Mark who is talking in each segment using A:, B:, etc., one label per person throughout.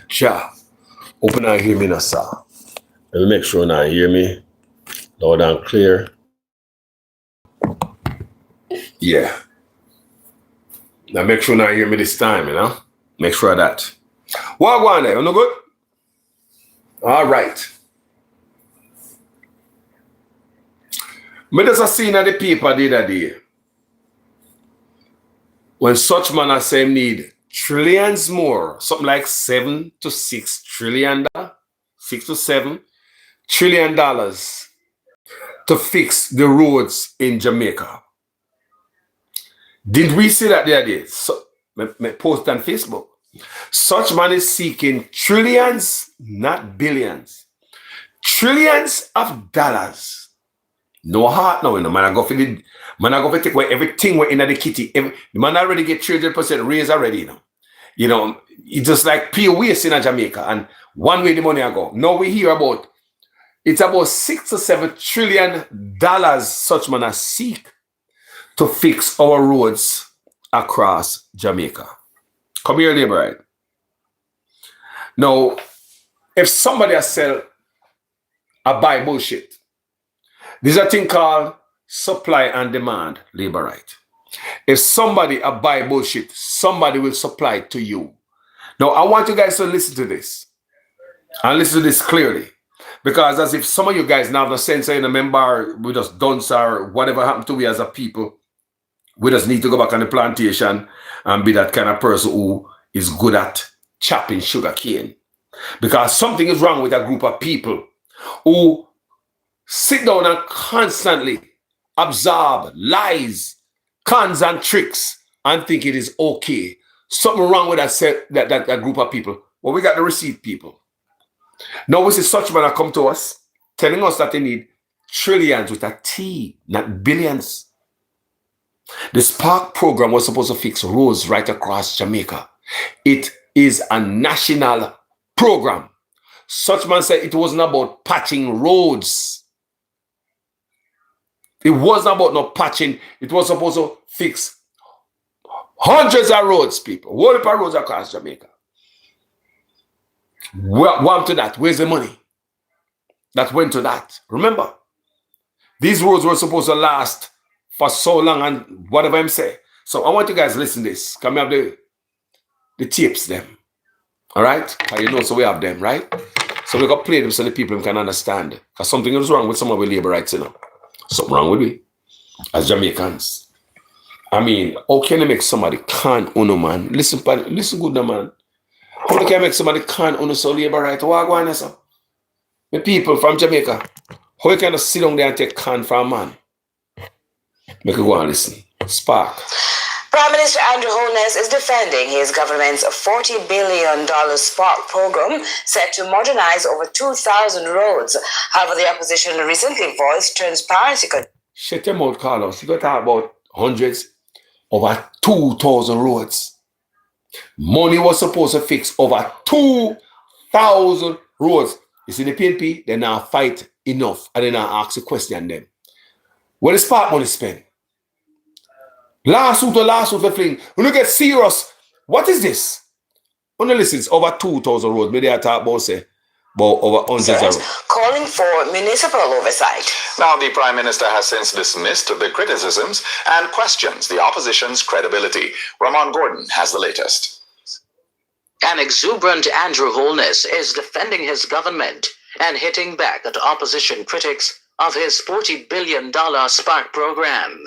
A: Cha. Open and hear me now, sir. Let me make sure now you hear me loud and clear. Yeah. Now make sure now you hear me this time, you know? Make sure of that. Wagwan there, you know good? All right. Me just seen at the paper the other day. When such man as say need trillions more, something like $7 to $6 trillion, $6 to $7 trillion to fix the roads in Jamaica. Did we see that the other day? So, me post on Facebook. Such man is seeking trillions, not billions. Trillions of dollars. No heart now, you know. Man, I go for take away everything we're in the kitty. The man already get 300% raise already, you know. You know, it's just like pure waste in Jamaica. And one way the money I go. Now we hear about, it's about $6 to $7 trillion such man seek to fix our roads across Jamaica. Come here, neighbor, right? Now, if somebody has sell a buy bullshit, there's a thing called supply and demand, labor right. If somebody buy bullshit, somebody will supply it to you. Now, I want you guys to listen to this. And listen to this clearly. Because as if some of you guys now have the sense in a member, we just dunce or whatever happened to we as a people, we just need to go back on the plantation and be that kind of person who is good at chopping sugar cane. Because something is wrong with a group of people who sit down and constantly absorb lies, cons and tricks and think it is okay. Something wrong with that group of people. Well, we got the receipt people. Now we see such men that come to us telling us that they need trillions with a T, not billions. The Spark program was supposed to fix roads right across Jamaica. It is a national program. Such man said it wasn't about patching roads. It wasn't about no patching. It was supposed to fix hundreds of roads, people. Whole heap of roads across Jamaica. What to that? Where's the money that went to that? Remember, these roads were supposed to last for so long and whatever I'm saying. So I want you guys to listen to this. Can we have the tapes them? All right? You know, so we have them, right? So we got to play them so the people can understand. Because something is wrong with some of our labor rights, you know. Something wrong with me as Jamaicans. I mean, how can you make somebody can't own a man? Listen good, no, man. How can you make somebody can't own a so labor right? Wagwan, sir. The people from Jamaica, how you can just sit down there and take can from a man? Make you go and listen. Spark.
B: Prime Minister Andrew Holness is defending his government's $40 billion Spark program set to modernize over 2,000 roads. However, the opposition recently voiced transparency.
A: Shut your mouth, Carlos. You got to talk about hundreds over 2,000 roads. Money was supposed to fix over 2,000 roads. You see the PNP, they now fight enough and they now ask a question them. Where the Spark money spent? Lawsuit for fling. When you get serious, what is this? When you listen, it's over 2,000 roads. Maybe I talk about say about over 100 roads.
B: Calling for municipal oversight.
C: Now the Prime Minister has since dismissed the criticisms and questions the opposition's credibility. Ramon Gordon has the latest.
D: An exuberant Andrew Holness is defending his government and hitting back at opposition critics of his $40 billion Spark program.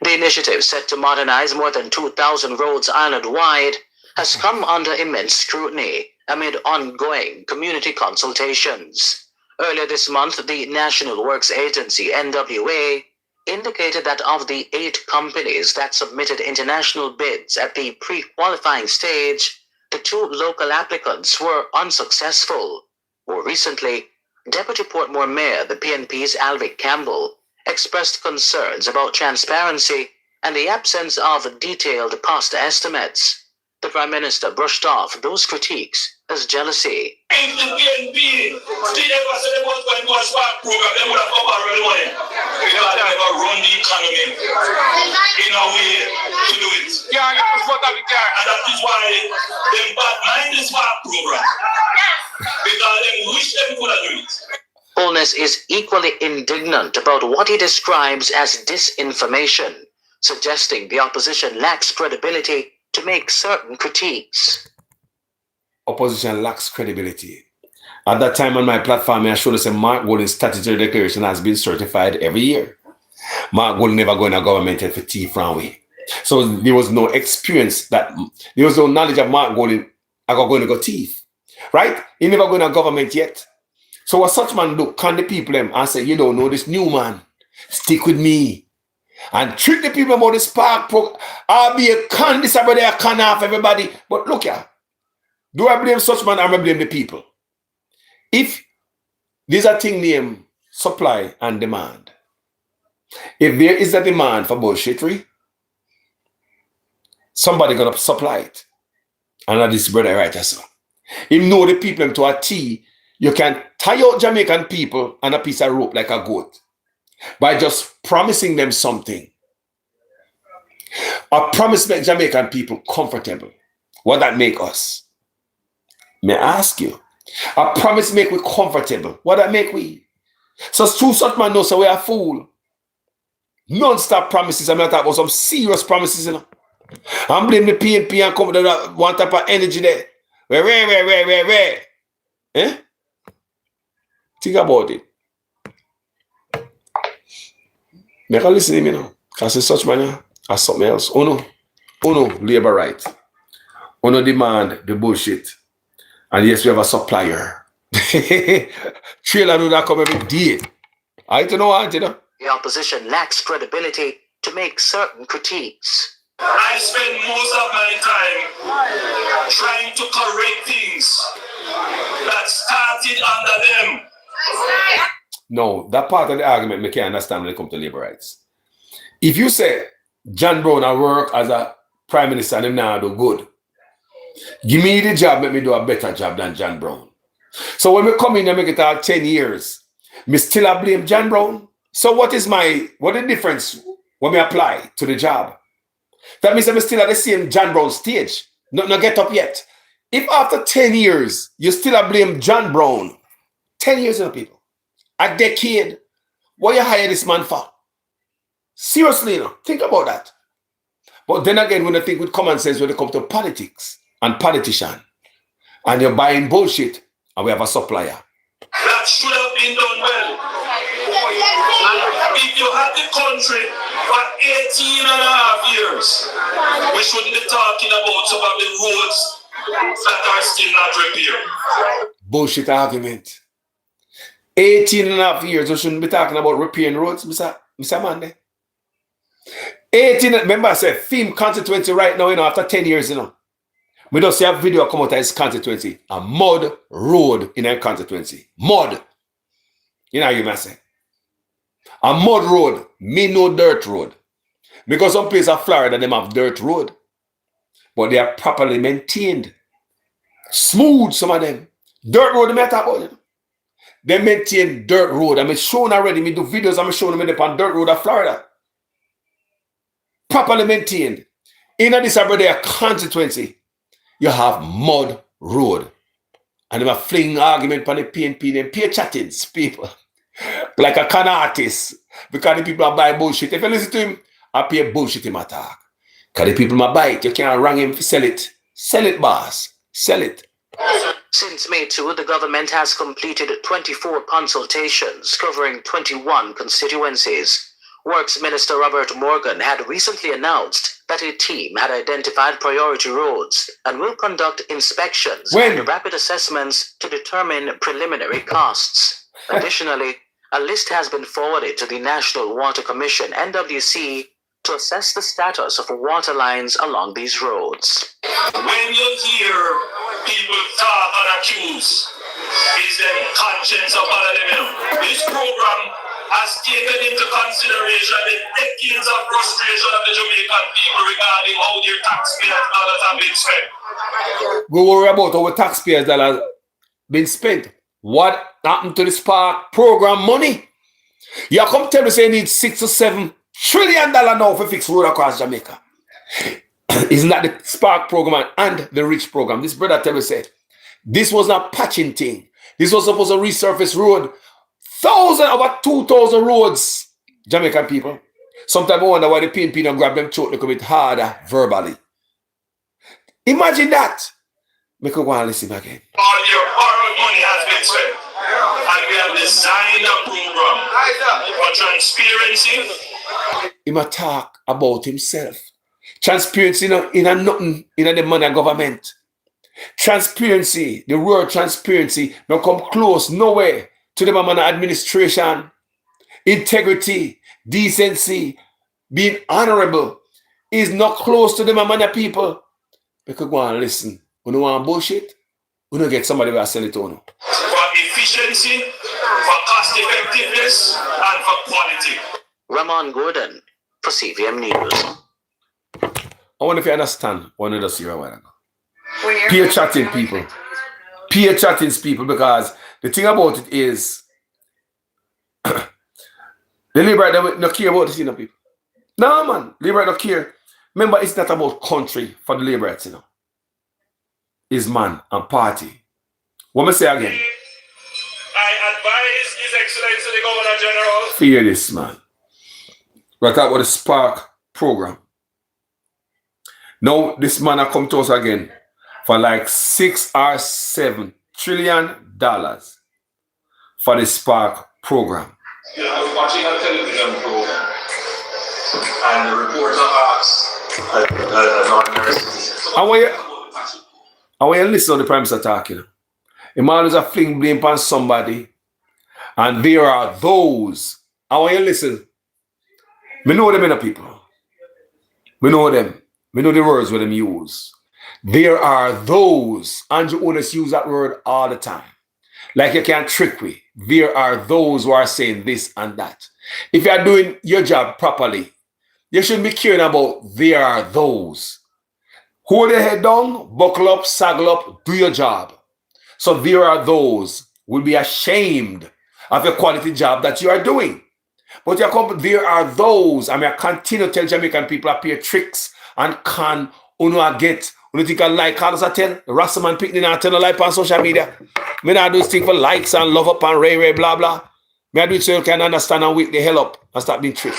D: The initiative, set to modernize more than 2,000 roads island-wide, has come under immense scrutiny amid ongoing community consultations. Earlier this month, the National Works Agency, NWA, indicated that of the 8 companies that submitted international bids at the pre-qualifying stage, the 2 local applicants were unsuccessful. More recently, Deputy Portmore Mayor, the PNP's Alvic Campbell, expressed concerns about transparency and the absence of detailed cost estimates. The Prime Minister brushed off those critiques is jealousy.
E: If the PNP did ever say they was going to a spark program, they would have come out the money. Because they never run the economy in a way to do it. Yeah, and that is why they bad mind the spark program. Because they wish they could have done it.
D: Holness is equally indignant about what he describes as disinformation, suggesting the opposition lacks credibility to make certain critiques.
A: Opposition lacks credibility. At that time on my platform, I showed us a Mark Golden's statutory declaration has been certified every year. Mark Golden never go in a government for tea from way. So there was no experience there was no knowledge of Mark Golden going to go thief. Right? He never go in a government yet. So what such man do? Can the people them and say, you don't know this new man. Stick with me. And trick the people about the spark program. I'll be a con this everybody, I can off everybody. But look here. Do I blame such man or I blame the people? If there's a thing named supply and demand, if there is a demand for bullshittery, somebody gonna supply it. And that is brother right so. If know the people to a T, you can tie out Jamaican people on a piece of rope like a goat by just promising them something. A promise make Jamaican people comfortable. What that make us? May I ask you? A promise make we comfortable. What that make we? So true such man knows so we are fool. Non-stop promises. I'm not talking about some serious promises, you know. I'm blaming the PNP and come with one type of energy there. Where? Eh? Think about it. Make a listen to me now. Because such man as something else. Uno, labor right. Uno demand the bullshit. And yes, we have a supplier. Trailer do that come every day. I don't know, you know.
D: The opposition lacks credibility to make certain critiques.
E: I spend most of my time trying to correct things that started under them.
A: No, that part of the argument I can't understand when it comes to labor rights. If you say John Brown I work as a prime minister and him now do good, give me the job, make me do a better job than John Brown. So when we come in and make it all 10 years, me still blame John Brown. So what is the difference when we apply to the job? That means I'm still at the same John Brown stage. Not get up yet. If after 10 years, you still blame John Brown, 10 years, you know, people, a decade, what you hire this man for? Seriously, you know, think about that. But then again, when I think with common sense, when it comes to politics and politician, and you're buying bullshit, and we have a supplier.
E: That should have been done well. If you had the country for 18 and a half years, we shouldn't be talking about some of the roads that are still not repaired.
A: Bullshit argument. 18 and a half years, we shouldn't be talking about repairing roads, Mr. Mande. 18, remember I said, theme constituency right now, you know, after 10 years, you know. We don't see a video come out of his constituency, a mud road in a constituency. Mud. You know how you must say. A mud road, me no dirt road. Because some places of Florida, them have dirt road. But they are properly maintained. Smooth, some of them. Dirt road, they talk about it. They maintain dirt road. I'm showing already, me do videos, I'm showing them on dirt road of Florida. Properly maintained. In this everyday constituency, you have mud road. And they are fling argument on the PNP, them peer chattings, people. Like a con artist. Because the people are buying bullshit. If you listen to him, I pay bullshit him attack. Because the people might buy it. You can't wrong him to sell it. Sell it, boss. Sell it.
D: Since May 2, the government has completed 24 consultations covering 21 constituencies. Works Minister Robert Morgan had recently announced that a team had identified priority roads and will conduct inspections and rapid assessments to determine preliminary costs. Additionally, a list has been forwarded to the National Water Commission, NWC, to assess the status of water lines along these roads.
E: When you hear people talk and accuse, is their conscience of them. This program has taken into consideration the decades of frustration of the Jamaican people regarding how their taxpayers dollars have been spent.
A: go worry about our taxpayers that have been spent. What happened to the Spark program money? You come tell me say you need $6 to $7 trillion now for fix road across Jamaica. Isn't that the Spark program and the Rich program? This brother tell me said, this was not patching thing. This was supposed to resurface road. Over 2,000 roads, Jamaican people. Sometimes I wonder why the PNP don't grab them throat a little bit harder verbally. Imagine that. Make a go and listen again.
E: All your borrowed money has been spent. And we have designed a program for transparency.
A: He might talk about himself. Transparency in a nothing in the money government. Transparency, the word transparency, don't come close nowhere to the man administration. Integrity, decency, being honorable is not close to the man people. Because go and listen. When you want bullshit, we don't get somebody who sell it to you.
E: For efficiency, for cost effectiveness, and for quality.
D: Ramon Gordon for CVM News.
A: I wonder if you understand what I just hear a while ago. Peer chatting people. Peer chatting people, because the thing about it is the liberal don't care about this, people. No, man. Liberal don't care. Remember, it's not about country for the liberals, It's man and party. What me say again?
E: I advise His Excellency the Governor General.
A: Hear this, man. We're talking about the Spark program. Now, this man has come to us again for like $6 or $7 trillion for the Spark program.
E: I was watching a television program, and the reporter asked an ordinary citizen.
A: I want you to listen to the Prime Minister talking. He always a fling blame upon somebody, and there are those. I want you to listen. We know them, people. We know them. We know the words where them use. There are those. Andrew Onis use that word all the time. Like you can't trick me. There are those who are saying this and that. If you are doing your job properly, you shouldn't be caring about there are those. Hold your head down, buckle up, saddle up, do your job. So there are those who will be ashamed of the quality job that you are doing. But there are those, I mean, I continue to tell Jamaican people appear tricks and can get. You think I like all I tell? The Rastaman Pickney and tell a like on social media. Me not do this thing for likes and love up and ray blah blah. Me I do it so you can understand and wake the hell up and start being tricked.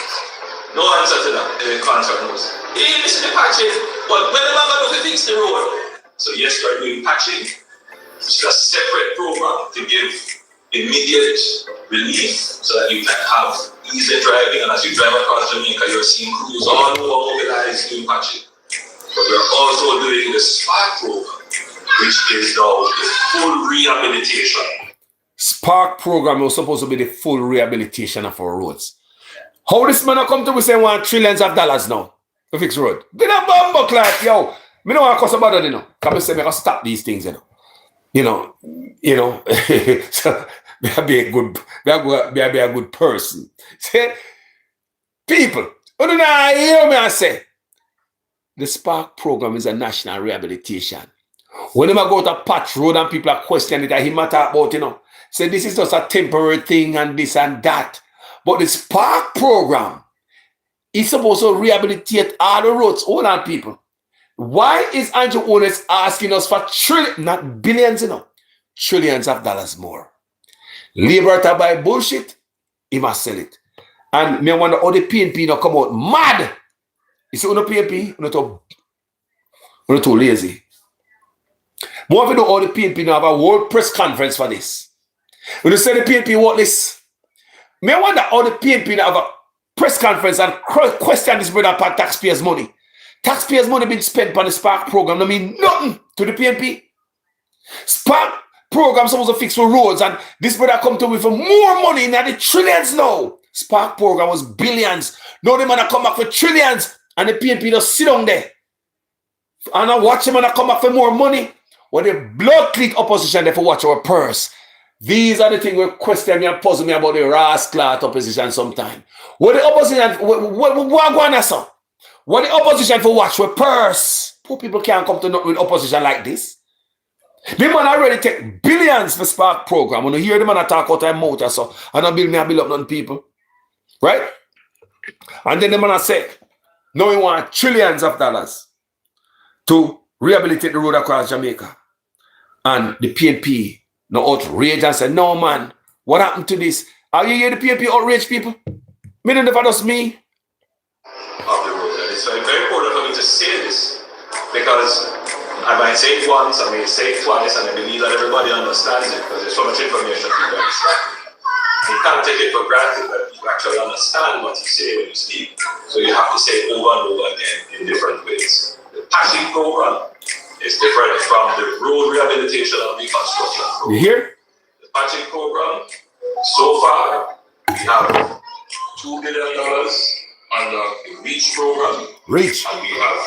E: No answer to that. The contract was. Hey, listen to patches, but when am I going to fix the road? So yes, we're doing patching. It's a separate program to give immediate relief so that you can have easy driving, and as you drive across Jamaica, you're seeing crews all over mobilized doing patching. But we're also doing the Spark program, which is now the full rehabilitation.
A: Spark program was supposed to be the full rehabilitation of our roads. How this man come to me saying $1 trillion now to fix road? Get a bumbo like, yo, me know I cost about that, Come and say me I stop these things, So be a good person. Say, people, who do not hear me I say? The Spark program is a national rehabilitation. Whenever I go to patch road and people are questioning it, I hear talk about, say this is just a temporary thing and this and that. But the Spark program is supposed to rehabilitate all the roads, all our people. Why is Andrew Onis asking us for trillions, not billions, trillions of dollars more? Labor to buy bullshit, he must sell it. And me wonder how the PNP now come out mad. You see, on the PNP, we're not too lazy. More of you know all the PNP now have a world press conference for this. When you say the PNP want this, me wonder how the PNP now have a press conference and question this brother about taxpayers' money. Taxpayers' money being spent on the Spark program. I mean nothing to the PNP. Spark program supposed to fix for roads, and this brother come to me for more money in the trillions now. Spark program was billions. Now the man come back for trillions, and the PNP just sit down there. And I watch him and I come back for more money. When the blood cleat opposition they for watch our purse. These are the things that question me and puzzle me about the rascal opposition sometimes. What the opposition, what the opposition for watch our purse. Poor people can't come to not with opposition like this. The man already take billions for Spark program. When you hear the man talk out of mouth or so, and I build up none people. Right? And then the man say, no, he want trillions of dollars to rehabilitate the road across Jamaica. And the PNP no outrage and say, no man, what happened to this? Are you hear the PNP outrage people? Me don't know just me.
E: Of the road. It's very important for me to say this because I might say it once, I may say it twice, and I believe that everybody understands it because there's so much information people understand. You can't take it for granted that you actually understand what you say when you speak. So you have to say it over and over again in different ways. The patching program is different from the road rehabilitation and reconstruction program.
A: You hear?
E: The patching program, so far, we have $2 billion under the REACH program.
A: Reach.
E: And we have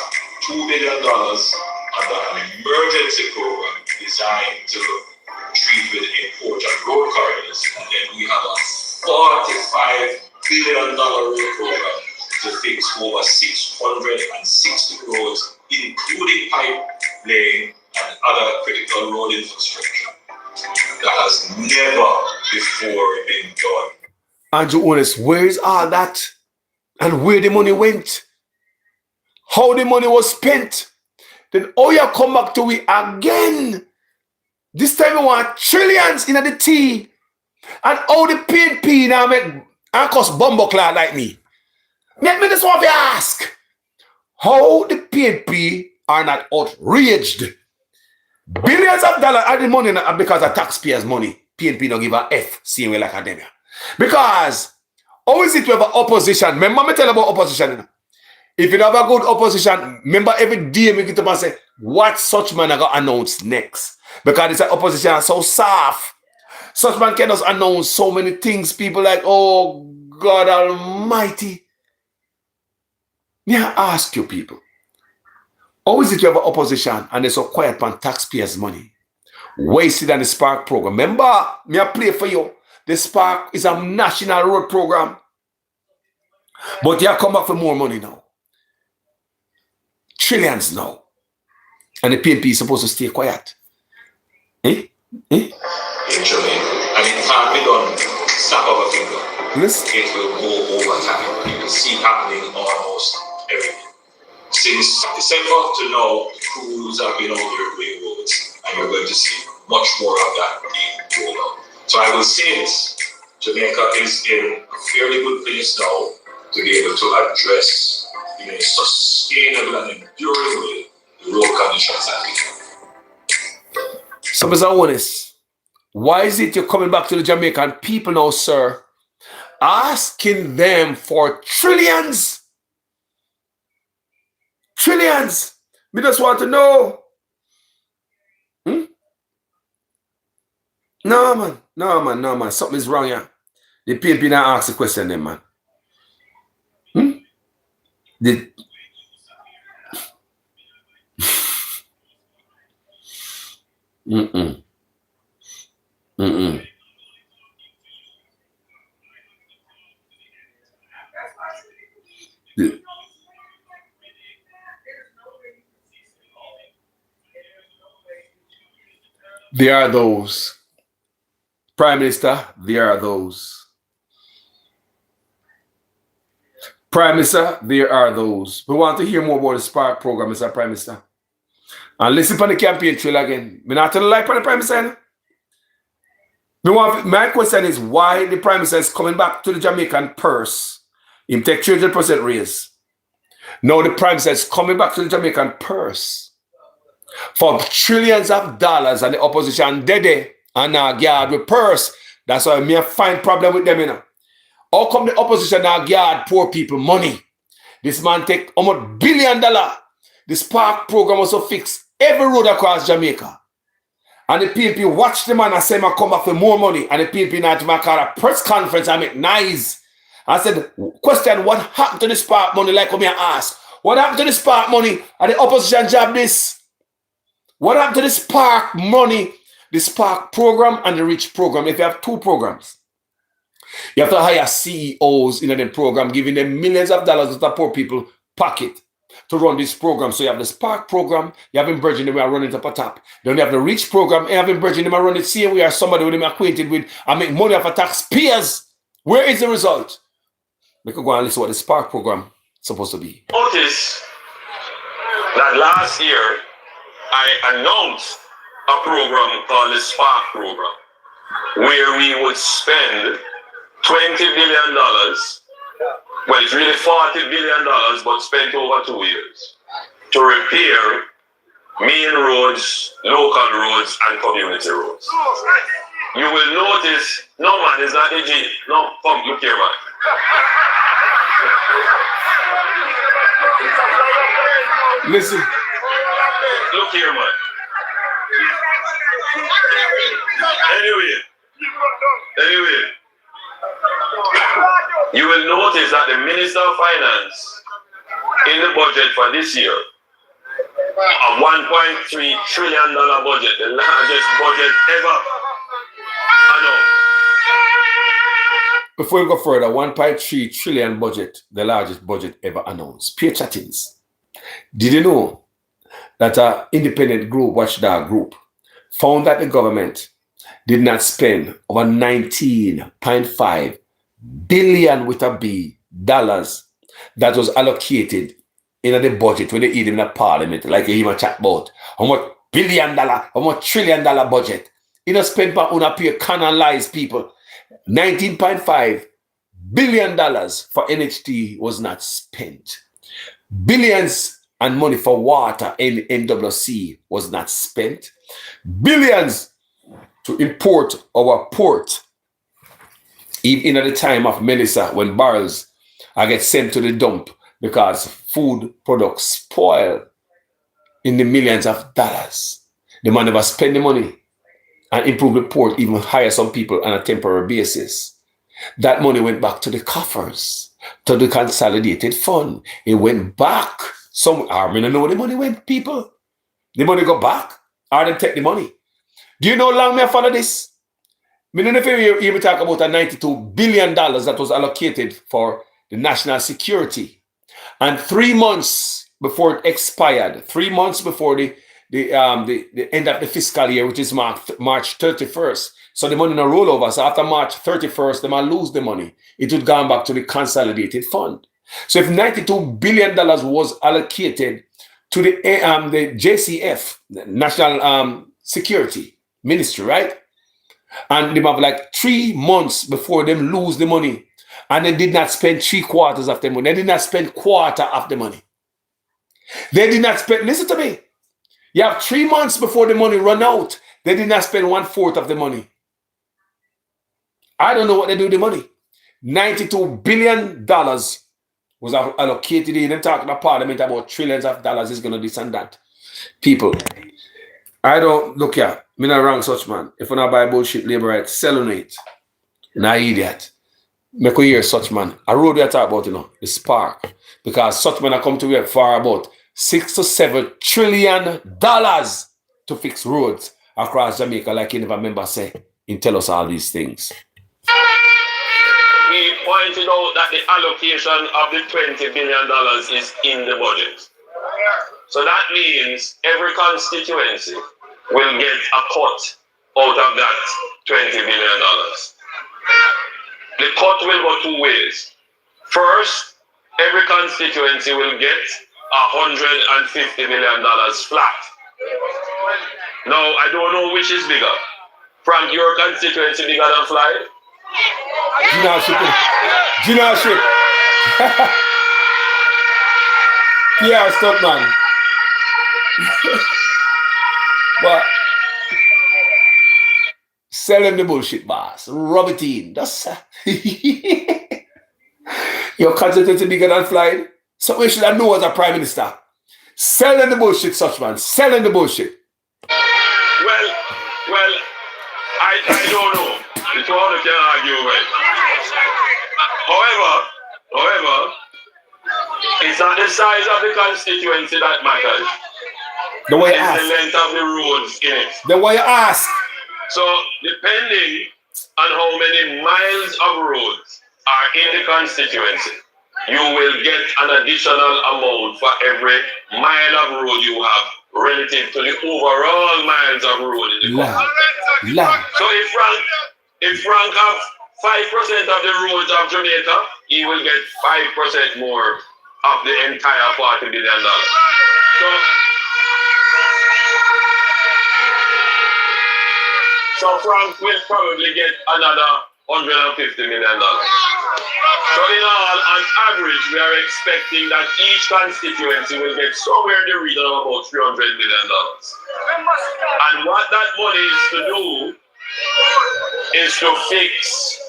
E: $2 billion under an emergency program designed to treat with import and road corridors. And then we have a $45 billion road program to fix over 660 roads, including pipe laying and other critical road infrastructure. That has never before been done.
A: Andrew Honest, where is all that? And where the money went? How the money was spent? Then oh you come back to we again. This time we want trillions in the tea. And all the PNP now make and cost bumbleclad like me. Let me just want to ask. How the PNP are not outraged? Billions of dollars are the money because of taxpayers' money. PNP don't give a F, same way like academia. Because how is it to have an opposition? Remember me tell about opposition. If you have a good opposition, remember every day we get up and say, what such man are going to announce next? Because it's an opposition so soft. Such man can just announce so many things. People like, oh God Almighty. May I ask you people, how is it you have an opposition and they're so quiet on taxpayers' money? Wasted on the Spark program. Remember, me I play for you. The Spark is a national road program. But you come back for more money now. Trillions now. And the PNP is supposed to stay quiet.
E: In Jamaica. And it can't be done snap of a finger.
A: Yes.
E: It will go over time. You will see it happening almost every day. Since December to now, the crews have been over your railroads, and you're going to see much more of that being rolled out. So I will say this, Jamaica is in a fairly good place now to be able to address in a sustainable and enduring way the road conditions that we have.
A: So, Mr. Honest, why is it you're coming back to the Jamaican people now, sir, asking them for trillions? Trillions. We just want to know. No, man. No, man. No, man. Something is wrong here. The PNP now ask the question then, man. There are those. Prime Minister, there are those. Prime Minister, there are those. We want to hear more about the Spark program, Mr. Prime Minister. And listen to the campaign trail again. We not tell a lie for the Prime Minister. My question is why the Prime Minister is coming back to the Jamaican purse. Him take 300% raise. Now the Prime Minister is coming back to the Jamaican purse for trillions of dollars, and the opposition dead and now guard with purse. That's why me find problem with them, you know. How come the opposition now guard poor people money? This man take almost $1 billion. The Spark program also fix every road across Jamaica. And the PNP watch the man and say, man, come back for more money. And the PNP now to call a press conference and make nice. I said, question, what happened to the Spark money? Like me ask. What happened to the Spark money? And the opposition job this. What happened to the Spark money? The Spark program and the REACH program. If you have two programs, you have to hire CEOs in the program, giving them millions of dollars to the poor people pocket. to run this program. So you have the Spark program, you have in Virgin, we are running it up a top. Then you have the Reach program, you have in Virgin, we are running it. See, we are somebody with him acquainted with and make money off of taxpayers. Where is the result? We could go and listen to what the Spark program is supposed to be.
E: Notice that last year I announced a program called the Spark program, where we would spend $20 billion. Well, it's really $40 billion, but spent over 2 years to repair main roads, local roads, and community roads. You will notice, no man, it's not a G. No, come, look here, man.
A: Listen.
E: Look here, man. Anyway, you will notice that the Minister of Finance in the budget for this year, a $1.3 trillion budget, the largest budget ever. I know.
A: Before we go further, 1.3 trillion budget, the largest budget ever announced. Pay chattings. Did you know that an independent group, watchdog group, found that the government did not spend over 19.5 billion with a B dollars that was allocated in the budget when they eat in the parliament, like you hear chat about how much $1 billion, how much $1 trillion budget. You know, spent by pay canalize people. $19.5 billion for NHT was not spent. Billions and money for water in NWC was not spent. Billions to import our port. Even at the time of Melissa, when barrels are get sent to the dump because food products spoil in the millions of dollars. The man never spend the money and improve the port, even hire some people on a temporary basis. That money went back to the coffers, to the consolidated fund. It went back. I don't know where the money went, people. The money go back, or they take the money. Do you know how long me I follow this? I don't know if you even talk about a $92 billion that was allocated for the national security. And 3 months before it expired, 3 months before the end of the fiscal year, which is March 31st. So the money no roll over. So after March 31st, they might lose the money. It would go back to the consolidated fund. So if $92 billion was allocated to the JCF, the National Security Ministry, right? And they have like 3 months before them lose the money. And they did not spend 3/4 of the money. They did not spend quarter of the money. They did not spend, listen to me. You have 3 months before the money run out. They did not spend 1/4 of the money. I don't know what they do with the money. $92 billion was allocated in. They're talking about parliament about trillions of dollars is going to this and that. People, I don't, look here, me not wrong such man. If you not buy bullshit labor right, sell on it. Not idiot. Make we hear such man. I road we I talk about, the Spark. Because such man are come to work for about $6 to $7 trillion to fix roads across Jamaica, like you never remember say, and tell us all these things.
E: He pointed out that the allocation of the $20 billion is in the budget. So that means every constituency will get a cut out of that $20 billion. The cut will go 2 ways. First, every constituency will get $150 million flat. Now, I don't know which is bigger. Frank, your constituency bigger than Fly?
A: Generalship. Yeah, stop, man. But sell them the bullshit, boss. Rub it in. That's your constituency bigger than Fly. So we should have known as a prime minister. Sell them the bullshit, such man. Sell them the bullshit.
E: Well, I don't know. It's all you can argue with. However, it's not the size of the constituency that matters.
A: The way you
E: it's
A: ask.
E: the length of the roads in it.
A: The way you ask.
E: So, depending on how many miles of roads are in the constituency, you will get an additional amount for every mile of road you have relative to the overall miles of road in the country. So if Frank have 5% of the roads of Jamaica, he will get 5% more of the entire $40 billion. So Frank will probably get another $150 million. So in all, on average, we are expecting that each constituency will get somewhere in the region of about $300 million. And what that money is to do is to fix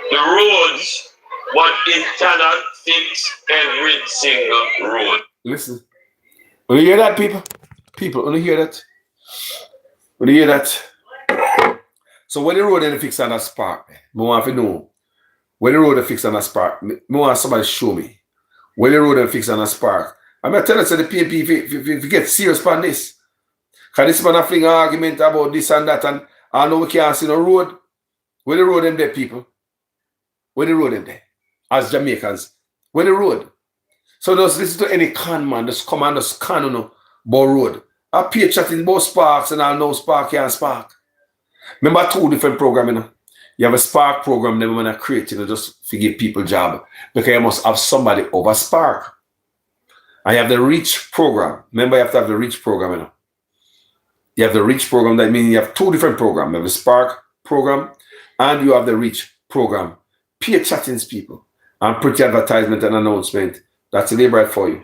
E: the roads, but it cannot fix every single road.
A: Listen. When you hear that, people? People, when you hear that? When you hear that? So when the road is fixed on a spark, I want to know. When the road is fixed on a spark, I want somebody to show me. When the road is fixed on a spark. I'm going to tell you, so the PNP, if you get serious on this. Because this man a fling an argument about this and that, and I know we can't see no road. Where the road in there, people? Where the road in there? As Jamaicans. Where the road? So just listen to any con man, just come and just con on about road. I pay chatting about sparks and I know spark can't spark. Remember 2 different programs, you know? You have a spark program, then when I create, you know, just to give people job. Because you must have somebody over spark. And you have the reach program. Remember, you have to have the reach program, you know? You have the reach program, that means you have 2 different programs. You have the spark program and you have the reach program. Pay chattings, people. And pretty advertisement and announcement. That's a labor for you.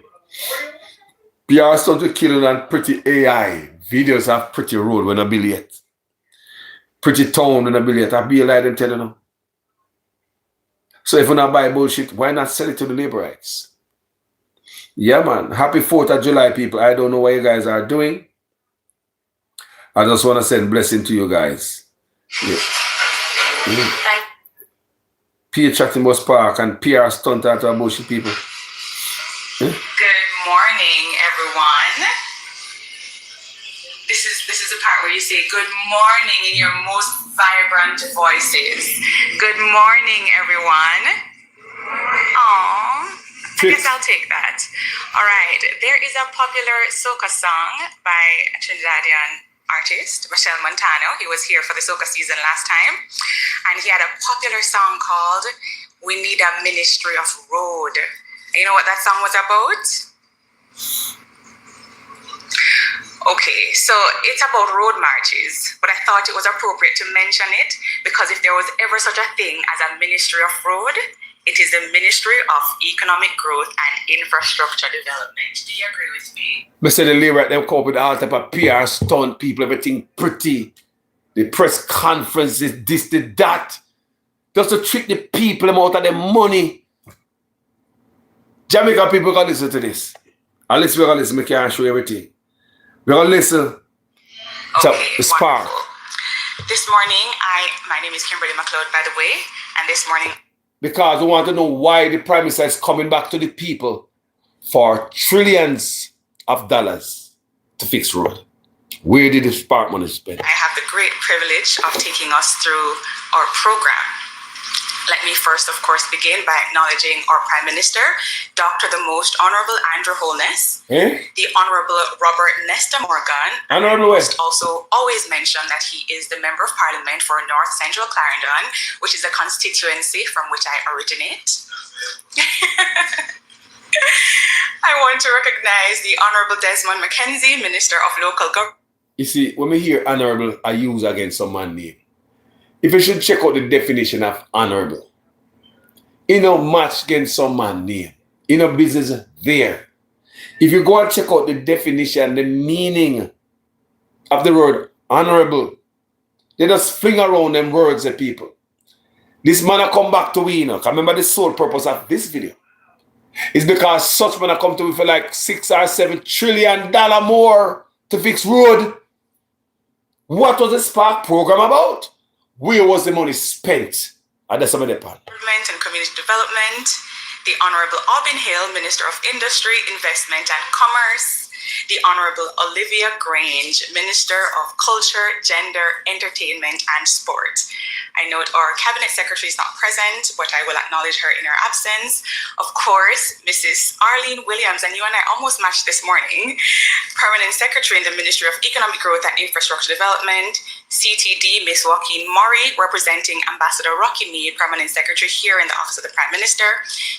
A: PR stunt with killing and pretty AI. Videos have pretty road when I build yet. Pretty town when I build yet. I be like them telling them. So if you not buy bullshit, why not sell it to the labor rights? Yeah, man. Happy 4th of July, people. I don't know what you guys are doing. I just want to send blessing to you guys. Yeah. PR chatting about spark and PR stunt out of bullshit people.
F: Good morning, everyone. This is the part where you say good morning in your most vibrant voices. Good morning, everyone. Aww. I guess I'll take that. All right. There is a popular soca song by a Trinidadian artist, Michelle Montano. He was here for the soca season last time. And he had a popular song called We Need a Ministry of Road. You know what that song was about? Okay, so it's about road marches, but I thought it was appropriate to mention it because if there was ever such a thing as a ministry of road, it is the Ministry of Economic Growth and Infrastructure Development. Do you agree with me?
A: I said the labor, they come up with all type of PR stunt people, everything pretty. The press conferences, this, that. Just to trick the people out of their money. Jamaica people can listen to this. At least we're going to listen, we can't show everything. We're going to listen to the spark.
F: Wonderful. This morning, my name is Kimberly McLeod, by the way, and this morning...
A: Because we want to know why the Prime Minister is coming back to the people for trillions of dollars to fix road. Where did the spark money spend?
F: I have the great privilege of taking us through our program. Let me first, of course, begin by acknowledging our Prime Minister, Dr. the Most Honorable Andrew Holness, the Honorable Robert Nesta Morgan, and I must also always mention that he is the Member of Parliament for North Central Clarendon, which is a constituency from which I originate. I want to recognize the Honorable Desmond McKenzie, Minister of Local Government.
A: You see, when we hear honorable, I use against some man name. If you should check out the definition of honorable, you know, match against some man name. You know, business there. If you go and check out the definition, the meaning of the word honorable, they just fling around them words at people. This man I come back to we, you know. Remember the sole purpose of this video. It's because such man I come to me for like $6 or $7 trillion more to fix road. What was the Spark program about? Where was the money spent at the Summit Depot?
F: Government and Community Development, the Honorable Aubin Hill, Minister of Industry, Investment and Commerce, the Honorable Olivia Grange, Minister of Culture, Gender, Entertainment and Sport. I note our Cabinet Secretary is not present, but I will acknowledge her in her absence. Of course, Mrs. Arlene Williams, and you and I almost matched this morning, Permanent Secretary in the Ministry of Economic Growth and Infrastructure Development. CTD, Ms. Joaquin Murray, representing Ambassador Rocky Mead, Permanent Secretary here in the Office of the Prime Minister.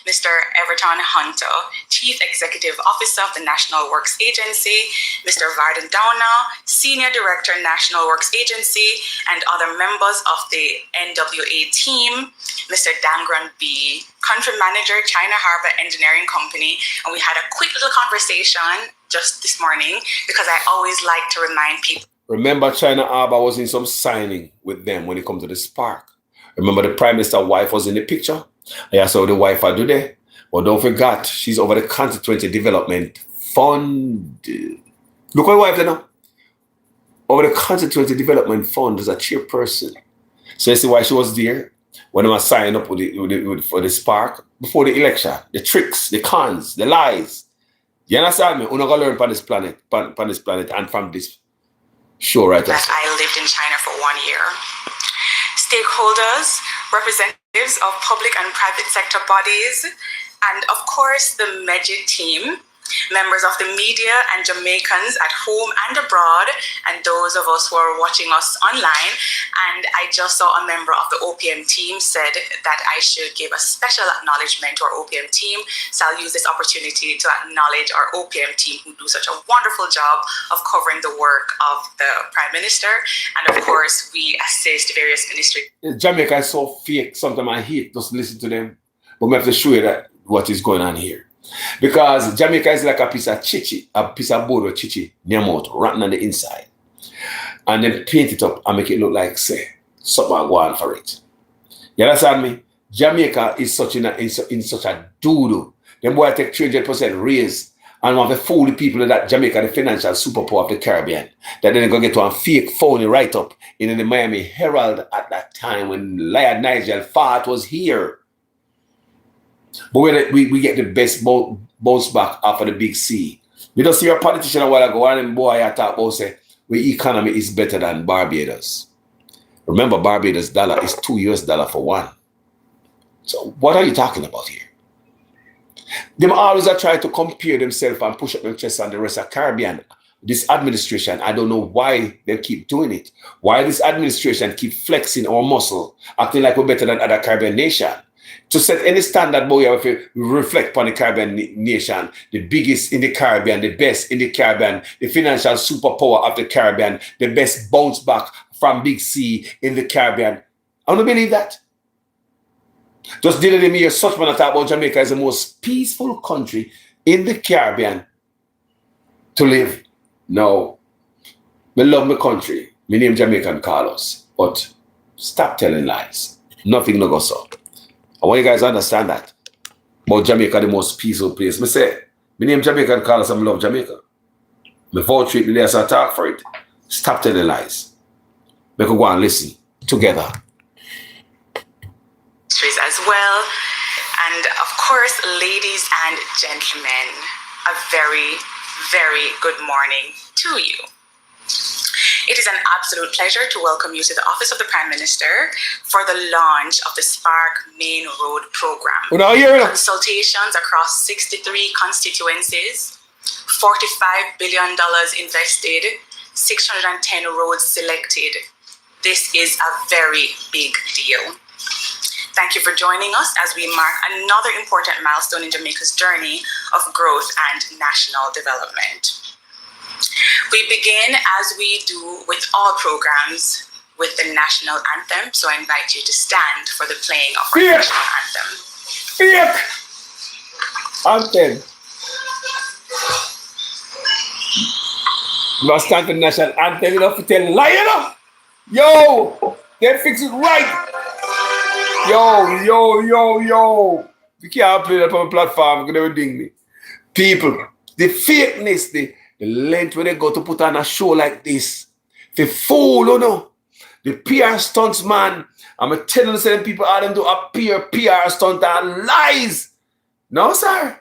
F: Mr. Everton Hunter, Chief Executive Officer of the National Works Agency. Mr. Varden Downer, Senior Director, National Works Agency, and other members of the NWA team. Mr. Dangran B, Country Manager, China Harbor Engineering Company. And we had a quick little conversation just this morning because I always like to remind people.
A: Remember, China Harbor was in some signing with them when it comes to the spark. Remember, the Prime Minister's wife was in the picture. I saw the wife I do there. But don't forget, she's over the Constituency Development Fund. Look at the wife there now. Over the Constituency Development Fund is a chairperson. So you see why she was there when I was signing up for the spark before the election. The tricks, the cons, the lies. You understand me? We're not going to learn from this planet and from this show right now.
F: I lived in China for 1 year. Stakeholders, representatives of public and private sector bodies, and of course the MEGID team, members of the media and Jamaicans at home and abroad, and those of us who are watching us online. And I just saw a member of the OPM team said that I should give a special acknowledgement to our OPM team. So I'll use this opportunity to acknowledge our OPM team who do such a wonderful job of covering the work of the Prime Minister. And of course, we assist various ministries.
A: Jamaica is so fake. Sometimes I hate just listen to them. But we have to show you that what is going on here. Because Jamaica is like a piece of chichi, a piece of board of chichi, near mouth, rotten on the inside. And then paint it up and make it look like, say, something I go on for it. You understand me? Jamaica is such in such a doo-doo. Them boy take 300% raise and want to fool the people in that Jamaica, the financial superpower of the Caribbean. That then they're going to get to a fake phony write-up in the Miami Herald at that time when Lion Nigel Fart was here. But we get the best bounce back after the big C. We don't see a politician a while ago and boy I talk about say the economy is better than Barbados. Remember, Barbados dollar is $2 for one. So what are you talking about here? Them always are trying to compare themselves and push up their chest on the rest of Caribbean. This administration, I don't know why they keep doing it. Why this administration keep flexing our muscle, acting like we're better than other Caribbean nations. To set any standard, boy, if you reflect upon the Caribbean nation, the biggest in the Caribbean, the best in the Caribbean, the financial superpower of the Caribbean, the best bounce back from Big C in the Caribbean. I don't believe that. Just did it me such man talk about Jamaica is the most peaceful country in the Caribbean to live. No. I love my country. My name Jamaican Carlos. But stop telling lies. Nothing no go so. I want you guys to understand that. About Jamaica, the most peaceful place. I say, my name Jamaican Carlos, I love Jamaica. My vote treat me there, so I talk for it. Stop telling lies. We can go and listen together.
F: As well. And of course, ladies and gentlemen, a very, very good morning to you. It is an absolute pleasure to welcome you to the Office of the Prime Minister for the launch of the Spark Main Road Program. Consultations across 63 constituencies, $45 billion invested, 610 roads selected. This is a very big deal. Thank you for joining us as we mark another important milestone in Jamaica's journey of growth and national development. We begin, as we do with all programs, with the national anthem. So I invite you to stand for the playing of our national anthem.
A: Anthem. You must stand for the national anthem, you know, to tell lie, you know. Yo, they fix it right. Yo. You can't play that on a platform, you never ding me. People, the fakeness, the length when they go to put on a show like this, the fool, you know. The PR stunts, man. I'm telling you, certain people are them to appear PR stunt and lies. No, sir.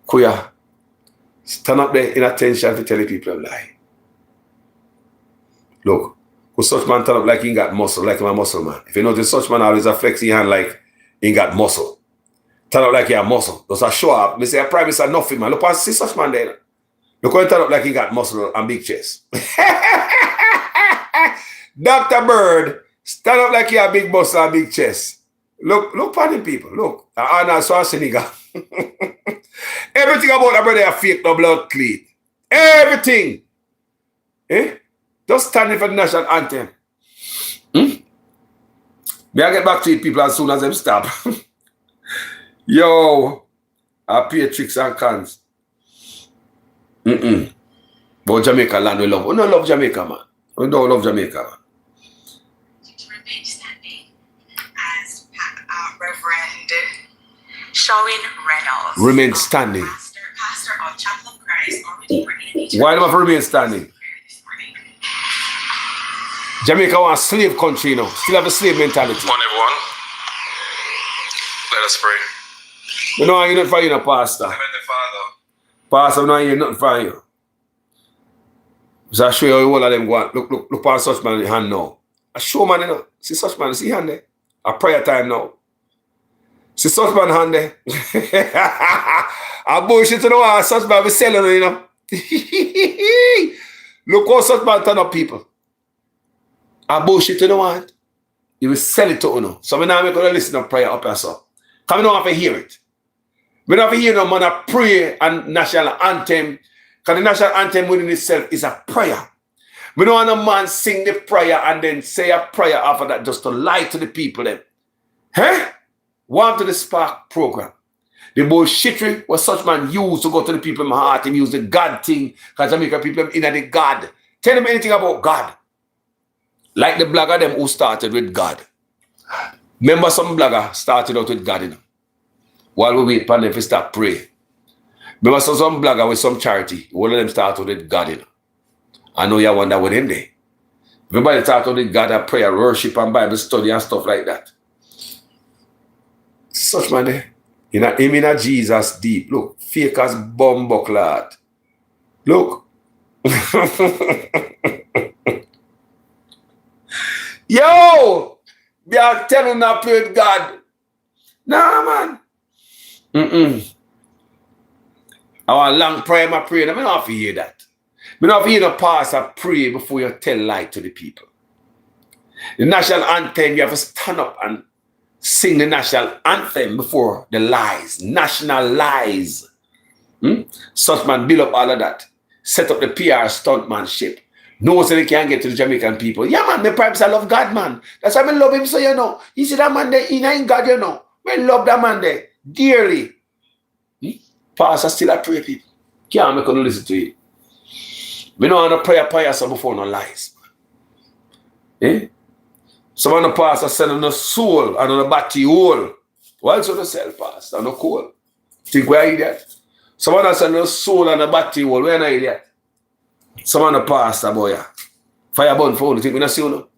A: Kuya. Stand up there in attention to tell the people a lie. Look, because such man turn up like he ain't got muscle, like I'm a muscle man. If you notice, such man always a flex his hand like he ain't got muscle. Turn up like he a muscle. Just a show up. Me say, I promise I nothing, man. Look, I see such man there. Look how he turn up like he got muscle and big chest. Dr. Bird, stand up like he a big muscle and big chest. Look at the people. Look. Arnold Schwarzenegger. Everything about that brother is fake, no blood clean. Everything. Eh? Just standing for the national anthem. May I get back to you people as soon as them stop. Yo, I pay tricks and cans. But Jamaica land we love. We don't love Jamaica, man. We don't love Jamaica, man.
F: To remain standing as Reverend Shawin Reynolds.
A: Remain standing.
F: Pastor of Chapel of Christ or Redeemer in
A: Why do I have to remain standing? Jamaica was a slave country, you know. Still have a slave mentality.
E: Come on, everyone. Let us pray.
A: You know, I hear nothing from you, no, Pastor.
E: Heavenly Father.
A: Pastor, I don't hear nothing from you. So I show you how all of them go on. Look past such man in the hand now. I show man, you know. See such man, see hand there. A prayer time now. See such man hand there. I bullshit to the wall. Such man be selling, you know. Look how such man turn up people. I bullshit to the one. You will sell it to you. So we now make going to listen to prayer up and so. Because we don't have to hear it. We don't have to hear no man pray and national anthem. Because the national anthem within itself is a prayer. We don't want a man sing the prayer and then say a prayer after that just to lie to the people then. Huh? Welcome to the Spark program. The bullshittery was such man used to go to the people in my heart and use the God thing. Because Jamaica people in the God. Tell them anything about God. Like the blogger them who started with God. Remember some blogger started out with God, you know. While we wait for them to start praying. Remember some blogger with some charity. All of them started with God, you know. I know you wonder what in there. Everybody started with God and prayer, worship and Bible study and stuff like that. Such man there. Him in a Jesus deep. Look, fake as bumbuckler. Look. Yo! They are telling not play with God. Nah, man. I want long prayer, I pray. I don't have to hear that. I don't have to hear the pastor pray before you tell lie to the people. The national anthem, you have to stand up and sing the national anthem before the lies. National lies. Such man build up all of that. Set up the PR stuntmanship. No, so they can't get to the Jamaican people. Yeah, man, the perhaps I love God, man. That's why I love him, so you know. You see that man there, he ain't God, you know. We love that man there dearly. Pastor still I pray people. Can't make no listen to it. We don't want to pray so before no lies. Eh? Some of the pastor send on the soul and on the body hole. Why else on the cell, pastor? No coal. Think we're idiot? Some of them send on the soul and the body hole. We're not idiot. Some of the pastor, boy, yeah. Fire burn for you. Think we not see you no?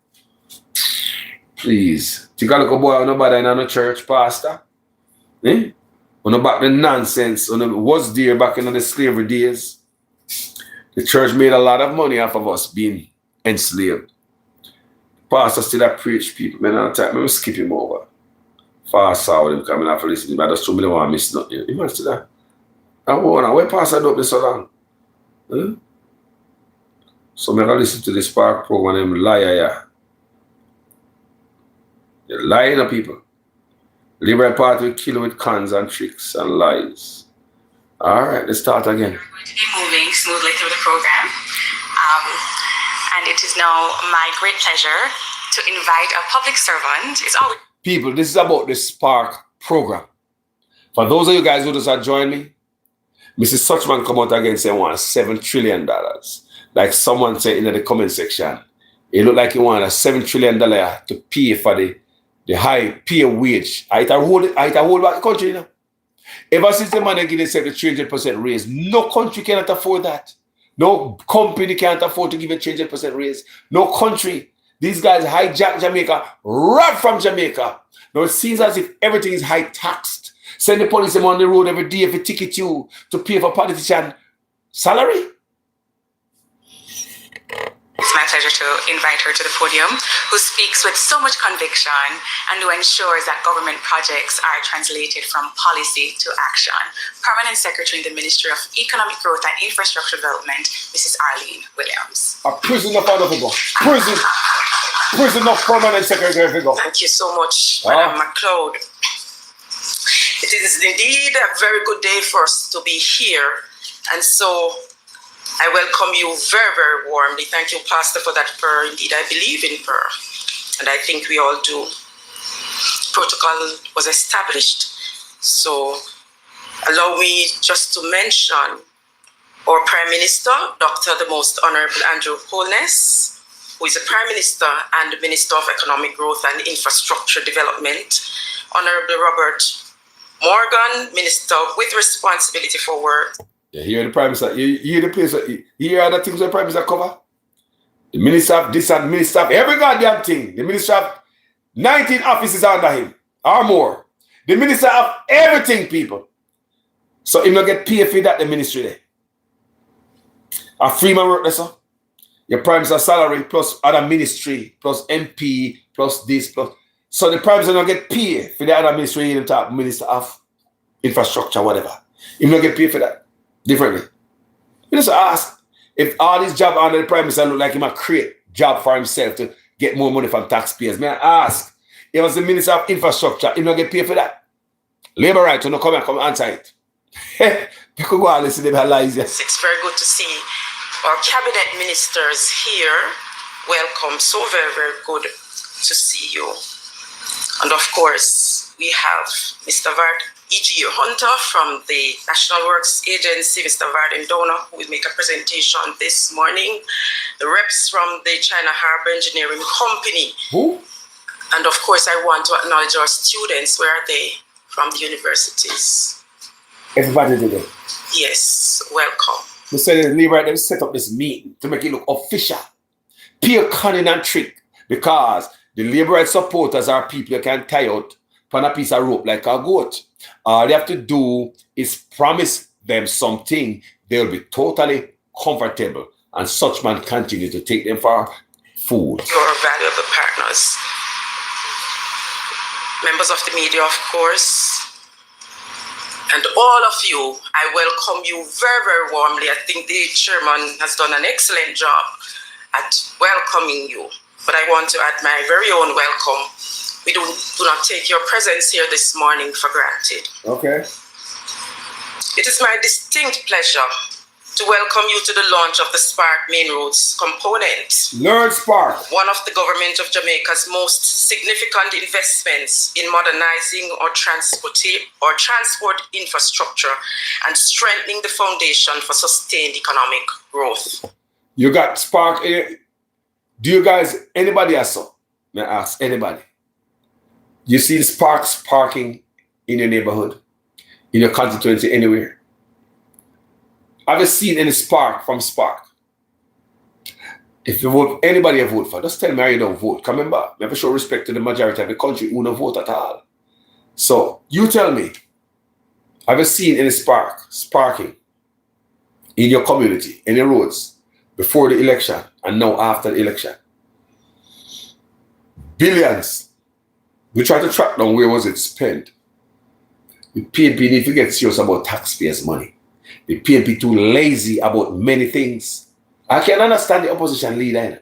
A: Please. Think I look a boy on nobody in the church, pastor? Eh? On the back the nonsense. On the was there back in the slavery days. The church made a lot of money off of us being enslaved. Pastor still have preach people. Man, I'm going to skip him over. Fast forward him coming after listening. But I just told me I want to miss nothing. You must see that. I wonder why Pastor don't be so long. Huh? So I'm going to listen to this Spark program and liar, yeah. They're lying to people. Liberal Party will kill you with cons and tricks and lies. All right, let's start again.
F: We're going to be moving smoothly through the program. And it is now my great pleasure to invite a public servant. It's always
A: people, this is about the Spark program. For those of you guys who just have joined me, Mrs. Suchman come out again saying want $7 trillion. Like someone said in the comment section, it looked like he wanted $7 trillion to pay for the high pay wage. I hold back the country, you know. Ever since the man give themselves a 300% raise, no country cannot afford that. No company can't afford to give a 300% raise. No country. These guys hijack Jamaica, right from Jamaica. Now it seems as if everything is high taxed. Send the police them on the road every day if they ticket you to pay for politician salary.
F: It's my pleasure to invite her to the podium, who speaks with so much conviction and who ensures that government projects are translated from policy to action. Permanent Secretary in the Ministry of Economic Growth and Infrastructure Development, Mrs. Arlene Williams.
A: A prisoner of another go. Prison of Permanent Secretary figure.
G: Thank you so much, Madam McLeod. It is indeed a very good day for us to be here, and so I welcome you very, very warmly. Thank you, Pastor, for that prayer. Indeed, I believe in prayer, and I think we all do. Protocol was established, so allow me just to mention our Prime Minister, Dr. the Most Honorable Andrew Holness, who is the Prime Minister and the Minister of Economic Growth and Infrastructure Development, Honorable Robert Morgan, Minister with responsibility for work.
A: You hear the Prime Minister, you hear the place, you hear other things the Prime Minister cover? The Minister of this and Minister of every goddamn thing. The Minister of 19 offices under him, or more. The Minister of everything, people. So him not get paid for that, the ministry there. A free man work there, sir. Your Prime Minister salary plus other ministry, plus MP, plus this, plus. So the Prime Minister not get paid for the other ministry, the top Minister of Infrastructure, whatever. Him not get paid for that. Differently. You just ask if all these jobs under the Prime Minister look like he might create job for himself to get more money from taxpayers. May I ask, he was the Minister of Infrastructure, he not get paid for that. Labor right to not come and answer it. You could go and listen to them lies. Yes.
G: It's very good to see our cabinet ministers here. Welcome. So very, very good to see you. And of course, we have Mr. Vard E.G. Hunter from the National Works Agency, Mr. Varden Donor, who will make a presentation this morning. The reps from the China Harbour Engineering Company.
A: Who?
G: And of course, I want to acknowledge our students. Where are they? From the universities.
A: Everybody did it.
G: Yes, welcome.
A: We said the Labor them set up this meeting to make it look official. Pure cunning and trick. Because the Labor right supporters are people you can tie out on a piece of rope like a goat. All they have to do is promise them something. They'll be totally comfortable. And such man continue to take them for food.
G: Your valuable partners. Members of the media, of course. And all of you, I welcome you very, very warmly. I think the chairman has done an excellent job at welcoming you. But I want to add my very own welcome. We do not take your presence here this morning for granted.
A: Okay.
G: It is my distinct pleasure to welcome you to the launch of the Spark Main Roads component.
A: Learn Spark.
G: One of the government of Jamaica's most significant investments in modernizing our transport infrastructure and strengthening the foundation for sustained economic growth.
A: You got Spark in it. Do you guys, anybody else saw? May I ask anybody? You see the Sparks parking in your neighborhood, in your constituency, anywhere? Have you seen any Spark from Spark? If you vote, anybody you vote for, just tell me how you don't vote. Come remember, never show respect to the majority of the country who don't vote at all. So, you tell me, have you seen any sparking in your community, any roads, before the election and now after the election? Billions. We try to track down where was it spent. The PNP need to get serious about taxpayers' money. The PNP too lazy about many things. I can understand the opposition leader.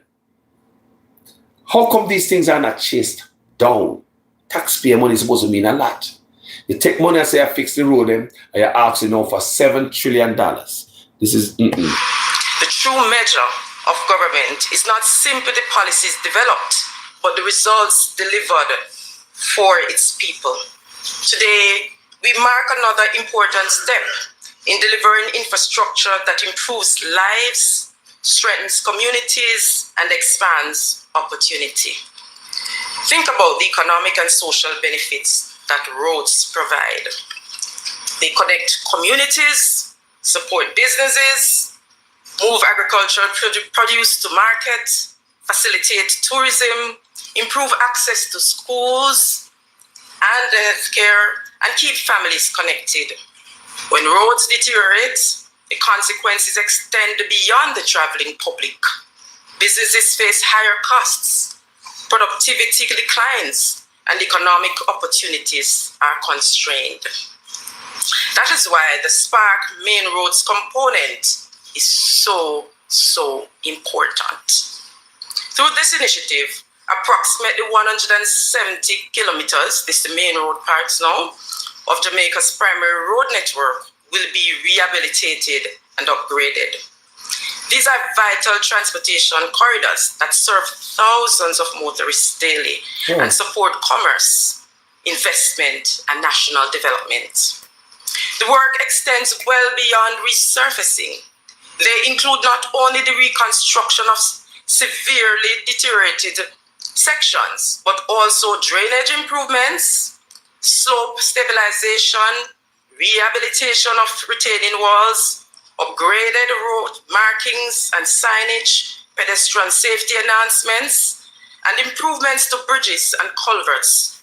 A: How come these things are not chased down? Taxpayer money is supposed to mean a lot. You take money and say I fix the road and you're asking now for $7 trillion. This is
G: The true measure of government is not simply the policies developed, but the results delivered for its people. Today, we mark another important step in delivering infrastructure that improves lives, strengthens communities, and expands opportunity. Think about the economic and social benefits that roads provide. They connect communities, support businesses, move agricultural produce to market, facilitate tourism, improve access to schools and healthcare, and keep families connected. When roads deteriorate, the consequences extend beyond the traveling public. Businesses face higher costs, productivity declines, and economic opportunities are constrained. That is why the Spark Main Roads component is so important. Through this initiative, approximately 170 kilometers, this is the main road parts now, of Jamaica's primary road network will be rehabilitated and upgraded. These are vital transportation corridors that serve thousands of motorists daily and support commerce, investment, and national development. The work extends well beyond resurfacing. They include not only the reconstruction of severely deteriorated sections, but also drainage improvements, slope stabilization, rehabilitation of retaining walls, upgraded road markings and signage, pedestrian safety enhancements, and improvements to bridges and culverts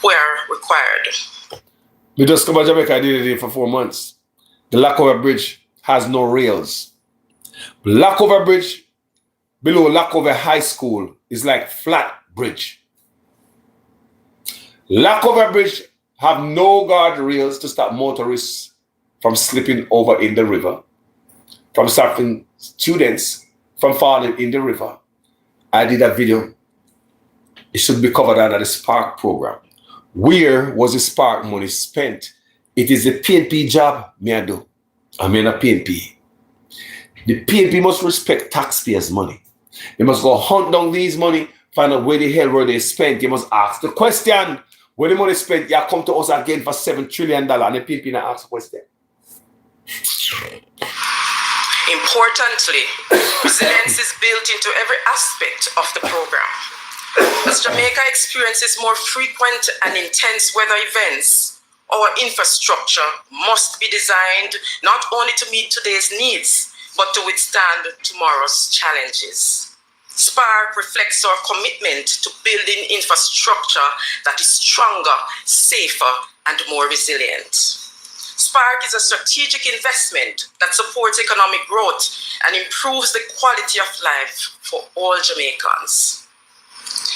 G: where required.
A: We just come to Jamaica, I did it for 4 months. The Lackover Bridge has no rails. Lackover Bridge below Lackover High School is like flat bridge. Lackover Bridge have no guardrails to stop motorists from slipping over in the river, from stopping students from falling in the river. I did a video. It should be covered under the Spark program. Where was the Spark money spent? It is the PNP job me I do. I'm in a PNP. The PNP must respect taxpayers' money. They must go hunt down these money, find out where the hell were they spent. They must ask the question, where the money spent, you come to us again for $7 trillion and the PNP not ask the question.
G: Importantly, resilience is built into every aspect of the program. As Jamaica experiences more frequent and intense weather events, our infrastructure must be designed not only to meet today's needs, but to withstand tomorrow's challenges. Spark reflects our commitment to building infrastructure that is stronger, safer, and more resilient. Spark is a strategic investment that supports economic growth and improves the quality of life for all Jamaicans.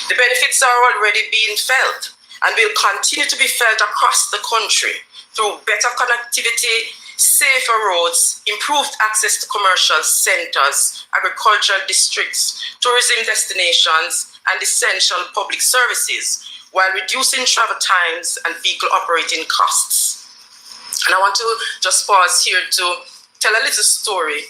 G: The benefits are already being felt and will continue to be felt across the country through better connectivity, safer roads, improved access to commercial centers, agricultural districts, tourism destinations, and essential public services, while reducing travel times and vehicle operating costs. And I want to just pause here to tell a little story.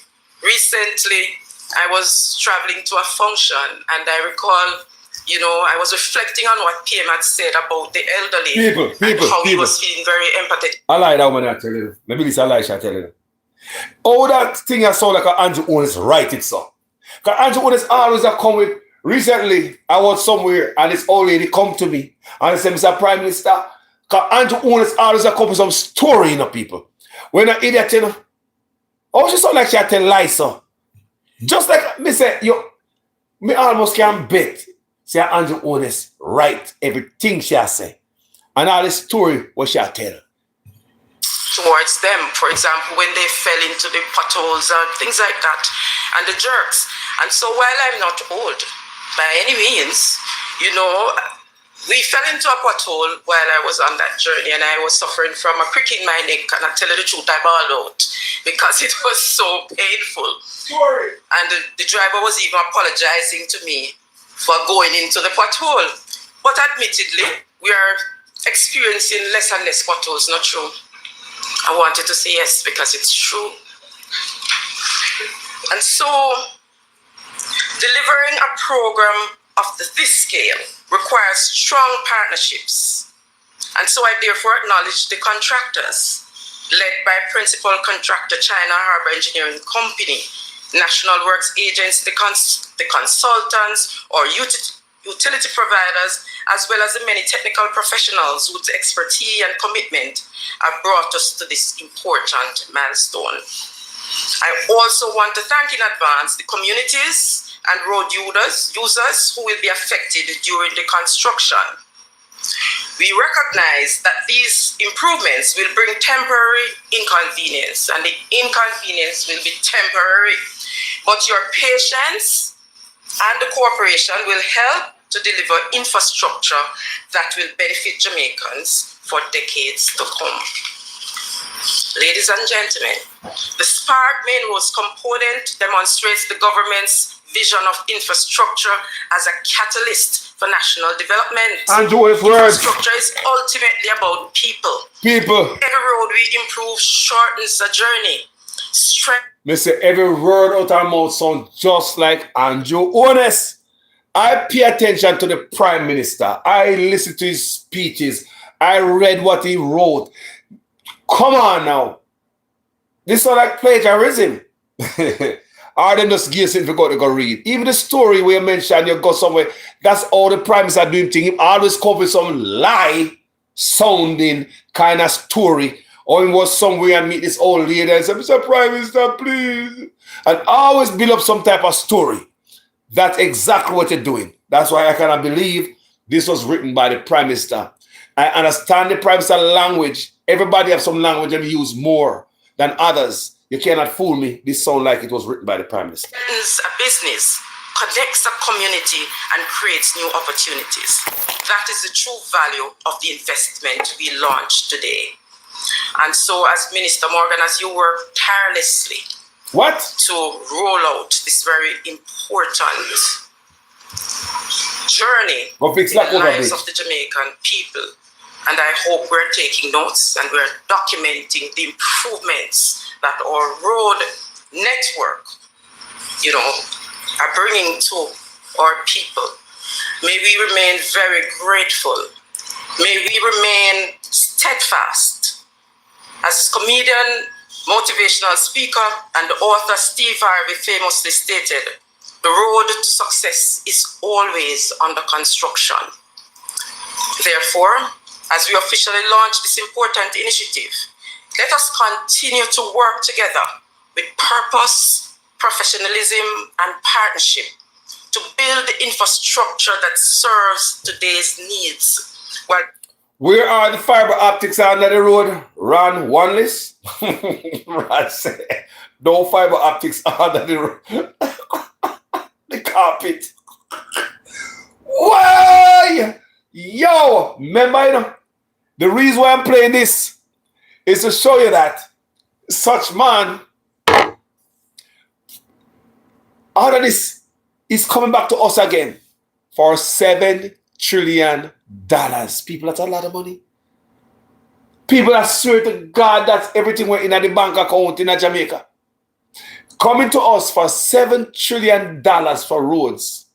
G: Recently, I was traveling to a function, and I recall, I was reflecting on what PM had said about the elderly and how he was feeling very empathetic.
A: I like that one I tell you. Let me listen, I like I tell you. Oh, that thing I saw like Andrew Owens write it so. Because Andrew Owens always come with, recently I was somewhere and this old lady come to me and said, Mr. Prime Minister, because Andrew Owens always come with some story, people. When an idiot, oh, she sound like she tell lies, so. Just like me say, me almost can bet. Say Andrew Owens write everything she say. And all the story what she tell.
G: Towards them, for example, when they fell into the potholes or things like that, and the jerks. And so while I'm not old, by any means, we fell into a pothole while I was on that journey, and I was suffering from a crick in my neck, and I tell you the truth, I bawled out because it was so painful.
A: Sorry.
G: And the driver was even apologizing to me for going into the pothole. But admittedly, we are experiencing less and less potholes, not true? I wanted to say yes because it's true. And so, delivering a program of this scale requires strong partnerships. And so I therefore acknowledge the contractors, led by principal contractor China Harbour Engineering Company, National Works Agents, the consultants or utility providers, as well as the many technical professionals whose expertise and commitment have brought us to this important milestone. I also want to thank in advance the communities and road users who will be affected during the construction. We recognize that these improvements will bring temporary inconvenience, and the inconvenience will be temporary. But your patience and the cooperation will help to deliver infrastructure that will benefit Jamaicans for decades to come. Ladies and gentlemen, the Spark Main Roads component demonstrates the government's vision of infrastructure as a catalyst for national development. Infrastructure is ultimately about people. Every road we improve shortens the journey.
A: Mister, every word out our mouth sounds just like Andrew Holness. I pay attention to the Prime Minister. I listen to his speeches. I read what he wrote. Come on now. This is like plagiarism. Or them just give something to go read. Even the story where you mentioned you go somewhere, that's all the Prime Minister doing thing. He always cover some lie sounding kind of story. Or he was somewhere and meet this old lady and say, Mr. Prime Minister, please. And always build up some type of story. That's exactly what you're doing. That's why I cannot believe this was written by the Prime Minister. I understand the Prime Minister language. Everybody have some language and use more than others. You cannot fool me. This sounds like it was written by the Prime Minister.
G: It's a business, connects a community, and creates new opportunities. That is the true value of the investment we launched today. And so, as Minister Morgan, as you work tirelessly to roll out this very important journey in the lives of the Jamaican people, and I hope we're taking notes and we're documenting the improvements that our road network, are bringing to our people. May we remain very grateful. May we remain steadfast. As comedian, motivational speaker, and author Steve Harvey famously stated, the road to success is always under construction. Therefore, as we officially launch this important initiative, let us continue to work together with purpose, professionalism, and partnership to build the infrastructure that serves today's needs.
A: Where are the fiber optics under the road? Run one list? Run say, no fiber optics under the road. The carpet. Why? Yo, remember, the reason why I'm playing this is to show you that such man, out of this, is coming back to us again for $7 trillion. People, that's a lot of money. People that swear to God that everything went in the bank account in Jamaica. Coming to us for $7 trillion for roads.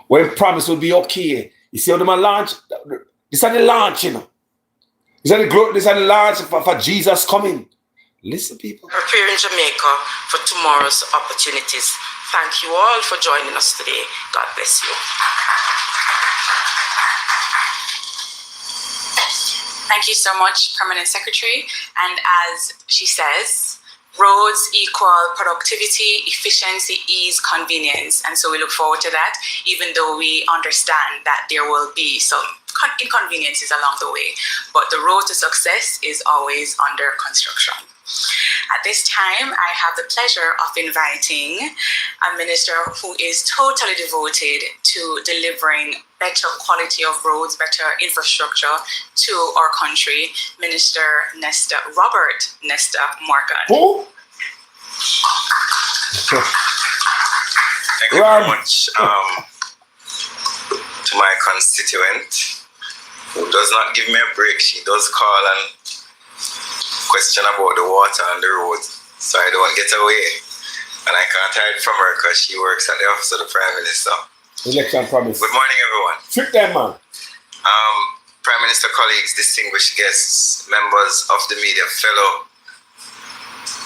A: When promise will be okay. You see how them launch? This is the launch, This is the launch for Jesus coming. Listen, people.
G: Preparing Jamaica for tomorrow's opportunities. Thank you all for joining us today. God bless you.
F: Thank you so much, Permanent Secretary. And as she says, roads equal productivity, efficiency, ease, convenience. And so we look forward to that, even though we understand that there will be some inconveniences along the way. But the road to success is always under construction. At this time, I have the pleasure of inviting a minister who is totally devoted to delivering better quality of roads, better infrastructure to our country, Minister Robert Nesta Morgan.
A: Who?
H: Thank you very much to my constituent, who does not give me a break. She does call and question about the water and the road, so I don't get away. And I can't hide from her because she works at the office of the Prime Minister.
A: Election promise.
H: Good morning, everyone.
A: Trick them, man.
H: Prime Minister, colleagues, distinguished guests, members of the media, fellow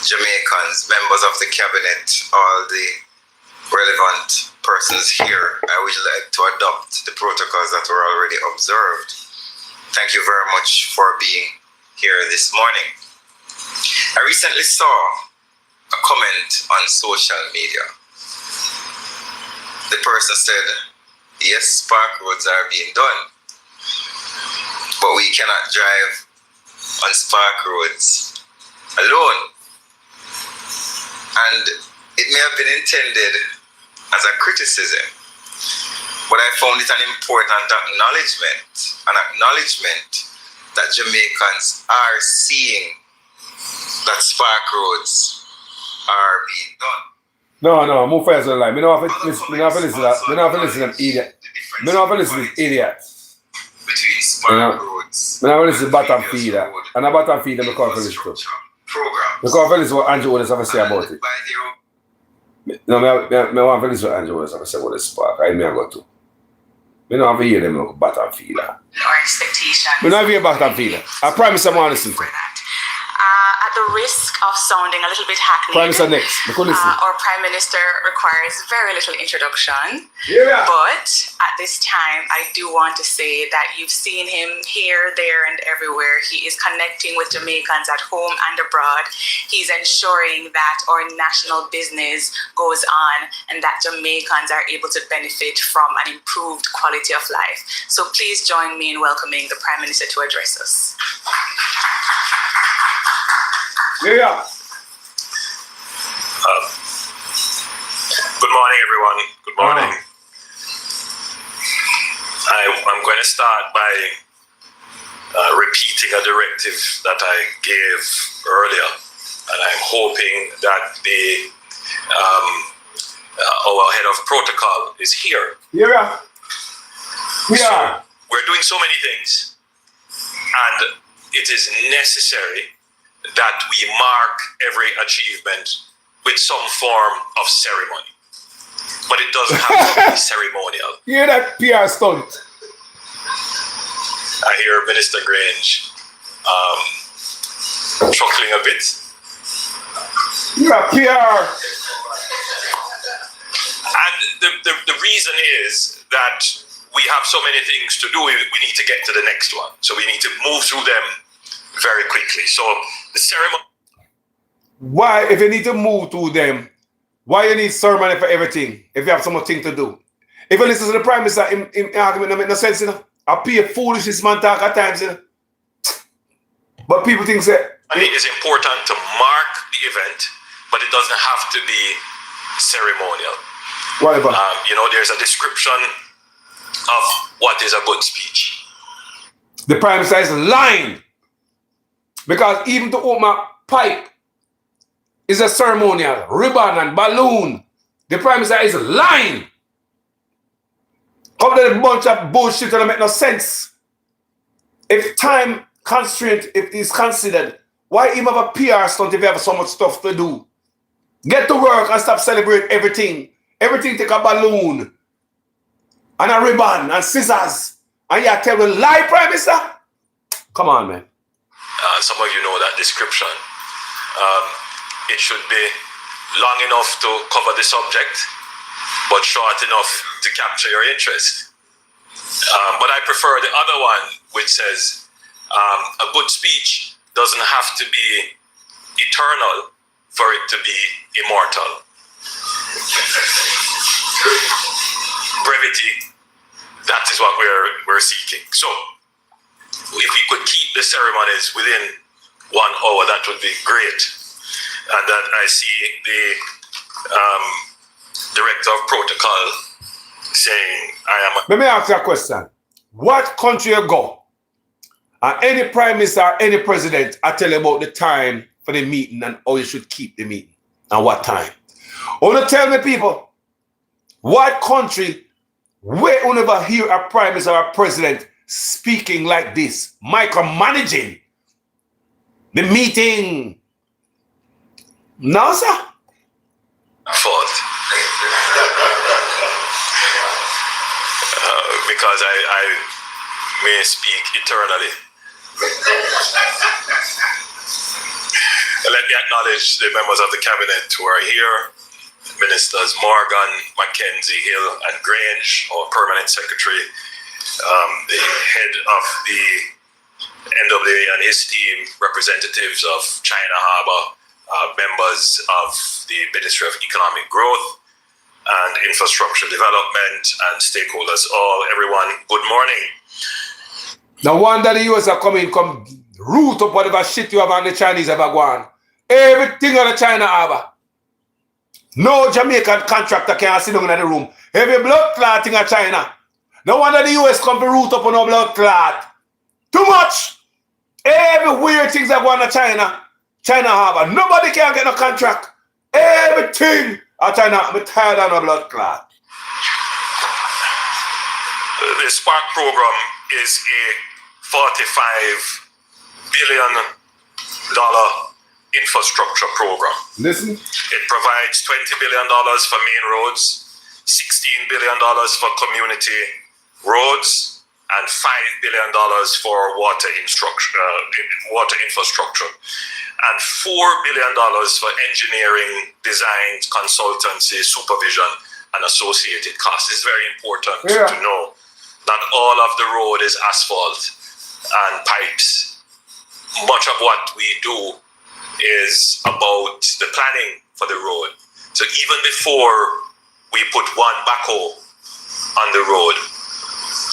H: Jamaicans, members of the cabinet, all the relevant persons here, I would like to adopt the protocols that were already observed. Thank you very much for being here this morning. I recently saw a comment on social media. The person said, yes, park roads are being done, but we cannot drive on spark roads alone. And it may have been intended as a criticism, but I found it an important acknowledgement that Jamaicans are seeing that spark roads are being done.
A: No, move fast on the line. Me not have to listen to idiot. Me not have to listen to idiots.
H: Between spark roads.
A: Me not have to listen to bottom feeder. And a bottom feeder, me can't listen to. Me can't listen what Andrew Holness have to say about it. No, me want to listen what Andrew Holness have to say about the spark. I may go to. Me not have to hear them like bottom feeder.
F: Our expectations.
A: Me not have to hear bottom feeder. I promise I want to listen to.
F: At the risk of sounding a little bit hackneyed,
A: Prime Minister next.
F: our Prime Minister requires very little introduction.
A: Yeah.
F: But at this time, I do want to say that you've seen him here, there, and everywhere. He is connecting with Jamaicans at home and abroad. He's ensuring that our national business goes on and that Jamaicans are able to benefit from an improved quality of life. So please join me in welcoming the Prime Minister to address us.
A: Yeah.
I: Good morning, everyone. Good morning. I'm going to start by repeating a directive that I gave earlier, and I'm hoping that our head of protocol is here.
A: Yeah.
I: So we're doing so many things, and it is necessary that we mark every achievement with some form of ceremony. But it doesn't have to be ceremonial.
A: You hear that PR stunt?
I: I hear Minister Grange chuckling a bit.
A: You're a PR.
I: And the reason is that we have so many things to do, we need to get to the next one. So we need to move through them very quickly. So the ceremony.
A: Why, if you need to move through them, why you need ceremony for everything if you have so much thing to do? If you listen to the Prime Minister, in argument, it make no sense, you know. I pay foolishness man talk at times, you know. But people think that
I: it is important to mark the event, but it doesn't have to be ceremonial.
A: Whatever.
I: There's a description of what is a good speech.
A: The Prime Minister is lying. Because even to open a pipe is a ceremonial, ribbon and balloon. The Prime Minister is lying. Come to a bunch of bullshit that don't make no sense. If time constraint is considered, why even have a PR stunt if you have so much stuff to do? Get to work and stop celebrating everything. Everything take a balloon and a ribbon and scissors. And you tell me lie, Prime Minister? Come on, man.
I: Some of you know that description. It should be long enough to cover the subject, but short enough to capture your interest. But I prefer the other one, which says a good speech doesn't have to be eternal for it to be immortal. Brevity, that is what we're seeking. So, if we could keep the ceremonies within 1 hour, that would be great. And then I see the director of protocol saying,
A: Let me ask you a question. What country you go? And any prime minister or any president, I tell you about the time for the meeting and how you should keep the meeting and what time. Only tell me, people, what country where you never hear a prime minister or a president speaking like this, micromanaging the meeting? No, sir.
I: Fault. Because I may speak eternally. Let me acknowledge the members of the cabinet who are here. Ministers Morgan, Mackenzie, Hill, and Grange, our permanent secretary, the head of the NWA and his team, representatives of China Harbour, members of the Ministry of Economic Growth and Infrastructure Development, and stakeholders all, everyone, good morning.
A: No wonder the US are coming, come root up whatever shit you have on the Chinese ever gone. Everything on the China have. No Jamaican contractor can sit down in the room. Every blood clot thing of China. No wonder the US come to root up on no blood clot. Too much. Every weird things that go on to China. China have. Nobody can get no contract. Everything at China. I'm tired of no blood clot.
I: The Spark program is a $45 billion infrastructure program.
A: Listen.
I: It provides $20 billion for main roads, $16 billion for community roads, and $5 billion for water infrastructure, and $4 billion for engineering, design, consultancy, supervision, and associated costs. It's very important to know that all of the road is asphalt and pipes. Much of what we do is about the planning for the road. So even before we put one backhoe on the road,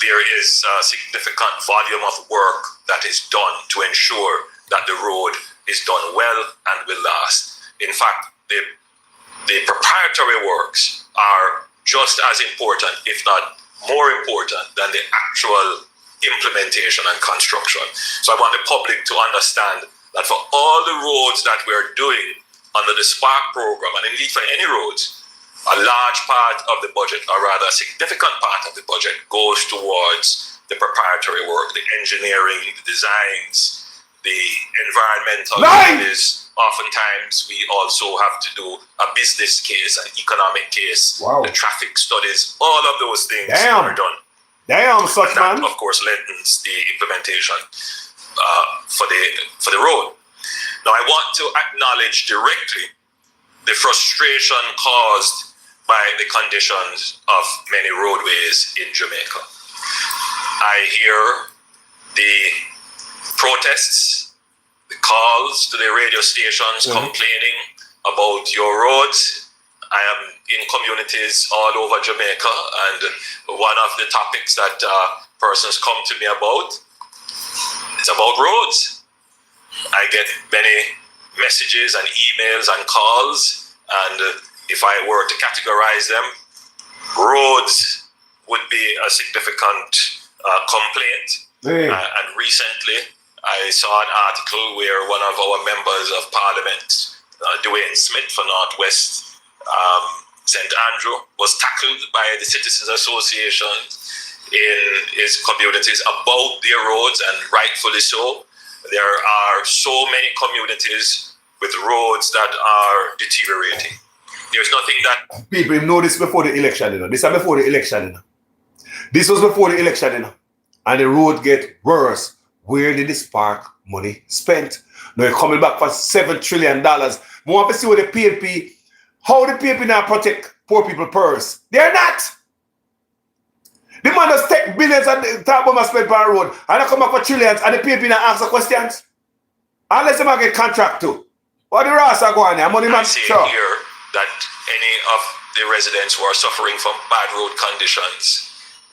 I: there is a significant volume of work that is done to ensure that the road is done well and will last. In fact, the preparatory works are just as important, if not more important, than the actual implementation and construction. So I want the public to understand that for all the roads that we're doing under the Spark program, and indeed for any roads, a large part of the budget, or rather a significant part of the budget, goes towards the preparatory work, the engineering, the designs, the environmental studies. Oftentimes we also have to do a business case, an economic case, the traffic studies, all of those things are done.
A: Such
I: that,
A: man.
I: of course, lengthens the implementation for the road. Now, I want to acknowledge directly the frustration caused by the conditions of many roadways in Jamaica. I hear the protests, the calls to the radio stations complaining about your roads. I am in communities all over Jamaica, and one of the topics that persons come to me about is about roads. I get many messages and emails and calls, and if I were to categorize them, roads would be a significant complaint. And recently, I saw an article where one of our members of Parliament, Dwayne Smith for Northwest St. Andrew, was tackled by the Citizens Association in his communities about their roads, and rightfully so. There are so many communities with roads that are deteriorating. There's nothing that...
A: People know this before the election, you know. This is before the election, you know. This was before the election, you know. And the road get worse. Where did the Spark money spent? Now you're coming back for $7 trillion. We want to see what the PNP, how the PNP now protect poor people purse. They're not. The man just take billions and talk about spend per road, and I come back for trillions, and the PNP now ask the questions. Unless they get contract too. What the rest are going on? Money man,
I: I say here that any of the residents who are suffering from bad road conditions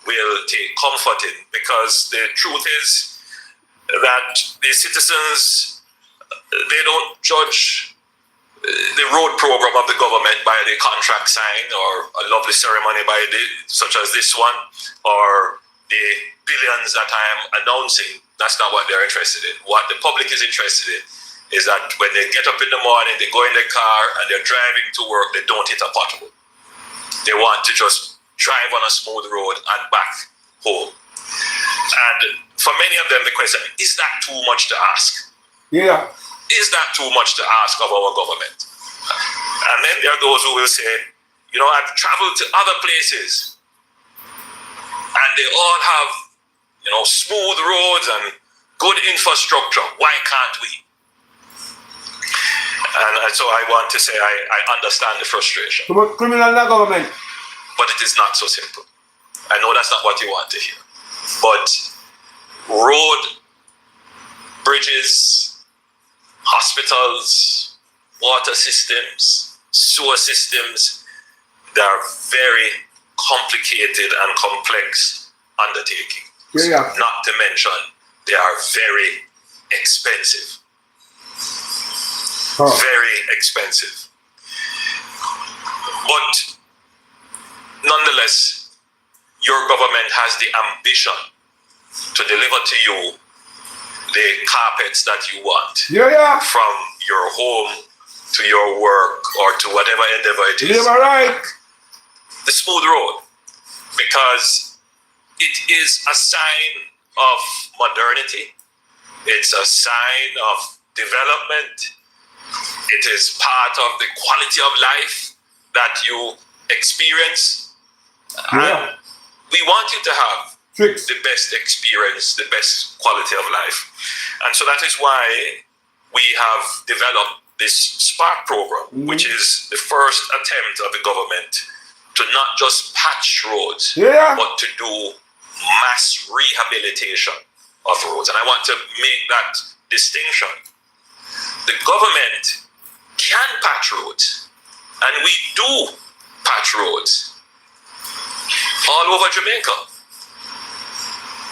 I: will take comfort in, because the truth is that the citizens, they don't judge the road program of the government by the contract sign or a lovely ceremony such as this one, or the billions that I am announcing. That's not what they're interested in. What the public is interested in is that when they get up in the morning, they go in their car and they're driving to work, they don't hit a pothole. They want to just drive on a smooth road and back home. And for many of them, the question is that too much to ask?
A: Yeah.
I: Is that too much to ask of our government? And then there are those who will say, you know, I've traveled to other places and they all have, you know, smooth roads and good infrastructure. Why can't we? And so I want to say I understand the frustration.
A: Criminal government.
I: But it is not so simple. I know that's not what you want to hear. But road, bridges, hospitals, water systems, sewer systems, they are very complicated and complex undertaking.
A: Yeah.
I: Not to mention they are very expensive. Very expensive. But nonetheless, your government has the ambition to deliver to you the carpets that you want. From your home to your work or to whatever endeavor it is. The smooth road. Because it is a sign of modernity. It's a sign of development. It is part of the quality of life that you experience. And we want you to have the best experience, the best quality of life. And so that is why we have developed this Spark program, which is the first attempt of the government to not just patch roads, but to do mass rehabilitation of roads. And I want to make that distinction. The government can patch roads, and we do patch roads all over Jamaica.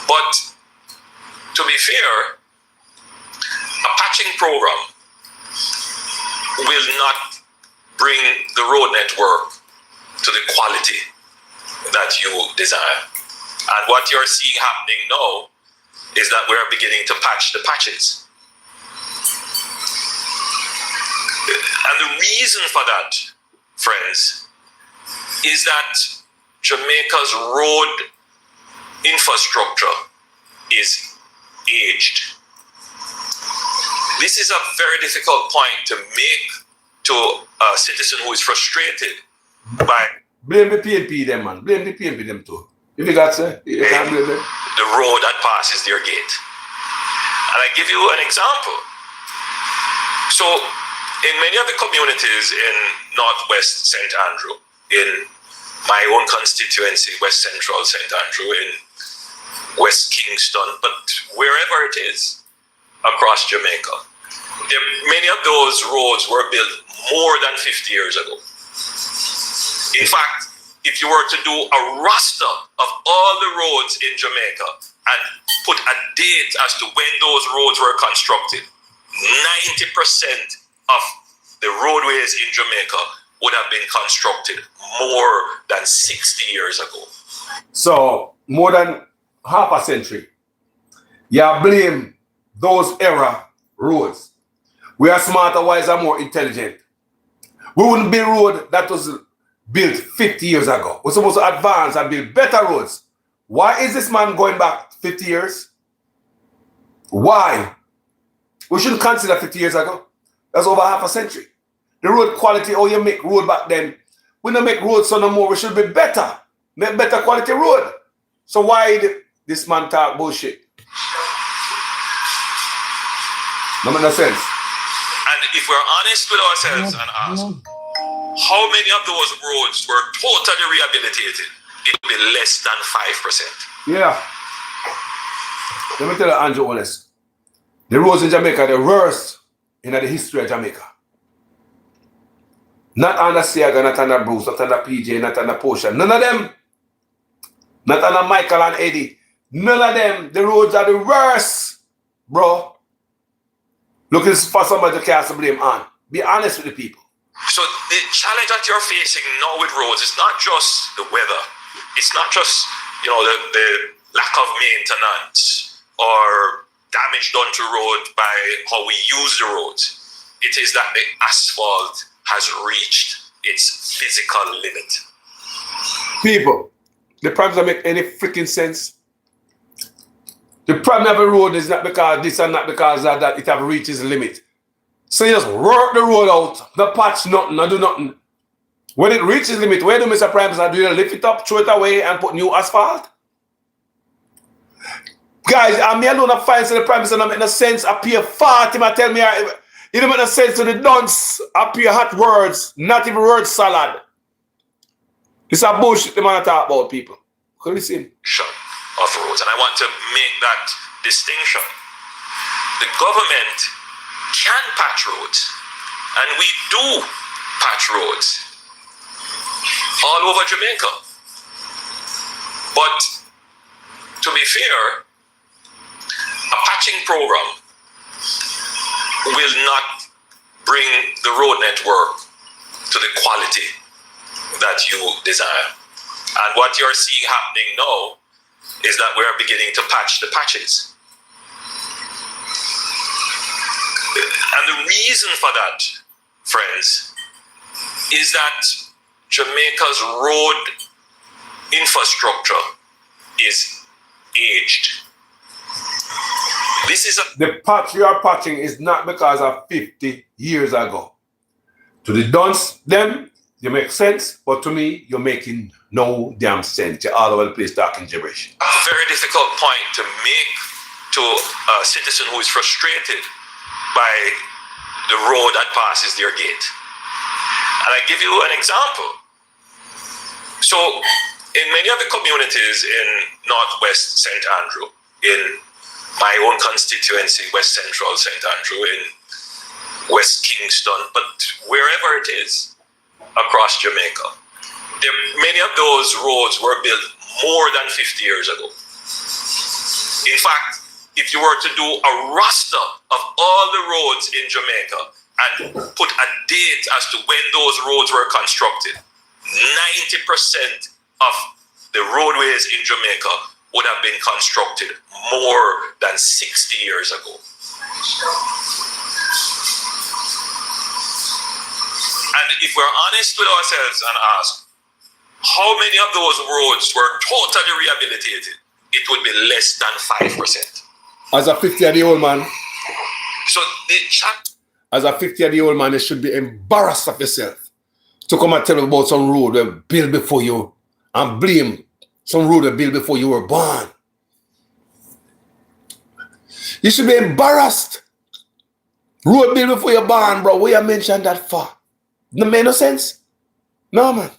I: But to be fair, a patching program will not bring the road network to the quality that you desire. And what you're seeing happening now is that we're beginning to patch the patches. And the reason for that, friends, is that Jamaica's road infrastructure is aged. This is a very difficult point to make to a citizen who is frustrated by...
A: Blame the PNP them, man. Blame the PNP them too. If you got say, you can't blame them.
I: The road that passes their gate. And I give you an example. So, in many of the communities in Northwest St. Andrew, in my own constituency, West Central St. Andrew, in West Kingston, but wherever it is across Jamaica, many of those roads were built more than 50 years ago. In fact, if you were to do a roster of all the roads in Jamaica and put a date as to when those roads were constructed, 90% of the roadways in Jamaica would have been constructed more than 60 years ago.
A: So, more than half a century. You blame those era roads. We are smarter, wiser, more intelligent. We wouldn't build road that was built 50 years ago. We're supposed to advance and build better roads. Why is this man going back 50 years? Why? We shouldn't consider 50 years ago. That's over half a century. The road quality, how you make road back then, we don't make roads so no more. We should be better. Make better quality road. So why did this man talk bullshit? No make no sense.
I: And if we're honest with ourselves and ask, how many of those roads were totally rehabilitated? It will be less than 5%.
A: Yeah. Let me tell you, Andrew, honest. The roads in Jamaica are the worst in the history of Jamaica. Not under Siaga, not under Bruce, not under PJ, not under Portia. None of them. Not under Michael and Eddie. None of them. The roads are the worst, bro. Looking for somebody to cast the blame on. Be honest with the people.
I: So the challenge that you're facing now with roads is not just the weather. It's not just, the lack of maintenance or damage done to road by how we use the roads. It is that the asphalt has reached its physical limit.
A: People, the problem doesn't make any freaking sense. The problem of a road is not because this and not because of that, it have reached its limit. So you just work the road out, not patch nothing, not do nothing. When it reaches its limit, where do Mr. Prime Minister do you lift it up, throw it away, and put new asphalt? Guys, I'm here alone to find the Prime Minister don't make no sense. Appear fat, him tell me it don't make no sense to the dunce, appear hot words, not even word salad. This is a bullshit the man talk about, people. Can you listen?
I: Of roads, and I want to make that distinction. The government can patch roads, and we do patch roads all over Jamaica. But to be fair, a patching program will not bring the road network to the quality that you desire. And what you're seeing happening now is that we're beginning to patch the patches. And the reason for that, friends, is that Jamaica's road infrastructure is aged. This is
A: the patch you are patching is not because of 50 years ago. To the dunce, them, you make sense, but to me, you're making no damn sense. You're all over the place talking gibberish.
I: A very difficult point to make to a citizen who is frustrated by the road that passes their gate. And I give you an example. So, in many of the communities in Northwest St. Andrew, in my own constituency, West Central St. Andrew, in West Kingston, but wherever it is across Jamaica, many of those roads were built more than 50 years ago. In fact, if you were to do a roster of all the roads in Jamaica and put a date as to when those roads were constructed, 90% of the roadways in Jamaica would have been constructed more than 60 years ago. And if we're honest with ourselves and ask, how many of those roads were totally rehabilitated? It would be less than 5%.
A: As a 50-year-old man,
I: so the chat.
A: As a 50-year-old man, you should be embarrassed of yourself to come and tell me about some road that built before you and blame some road that built before you were born. You should be embarrassed. Road built before you're born, bro. Where you mentioned that for? No make no sense? No, man.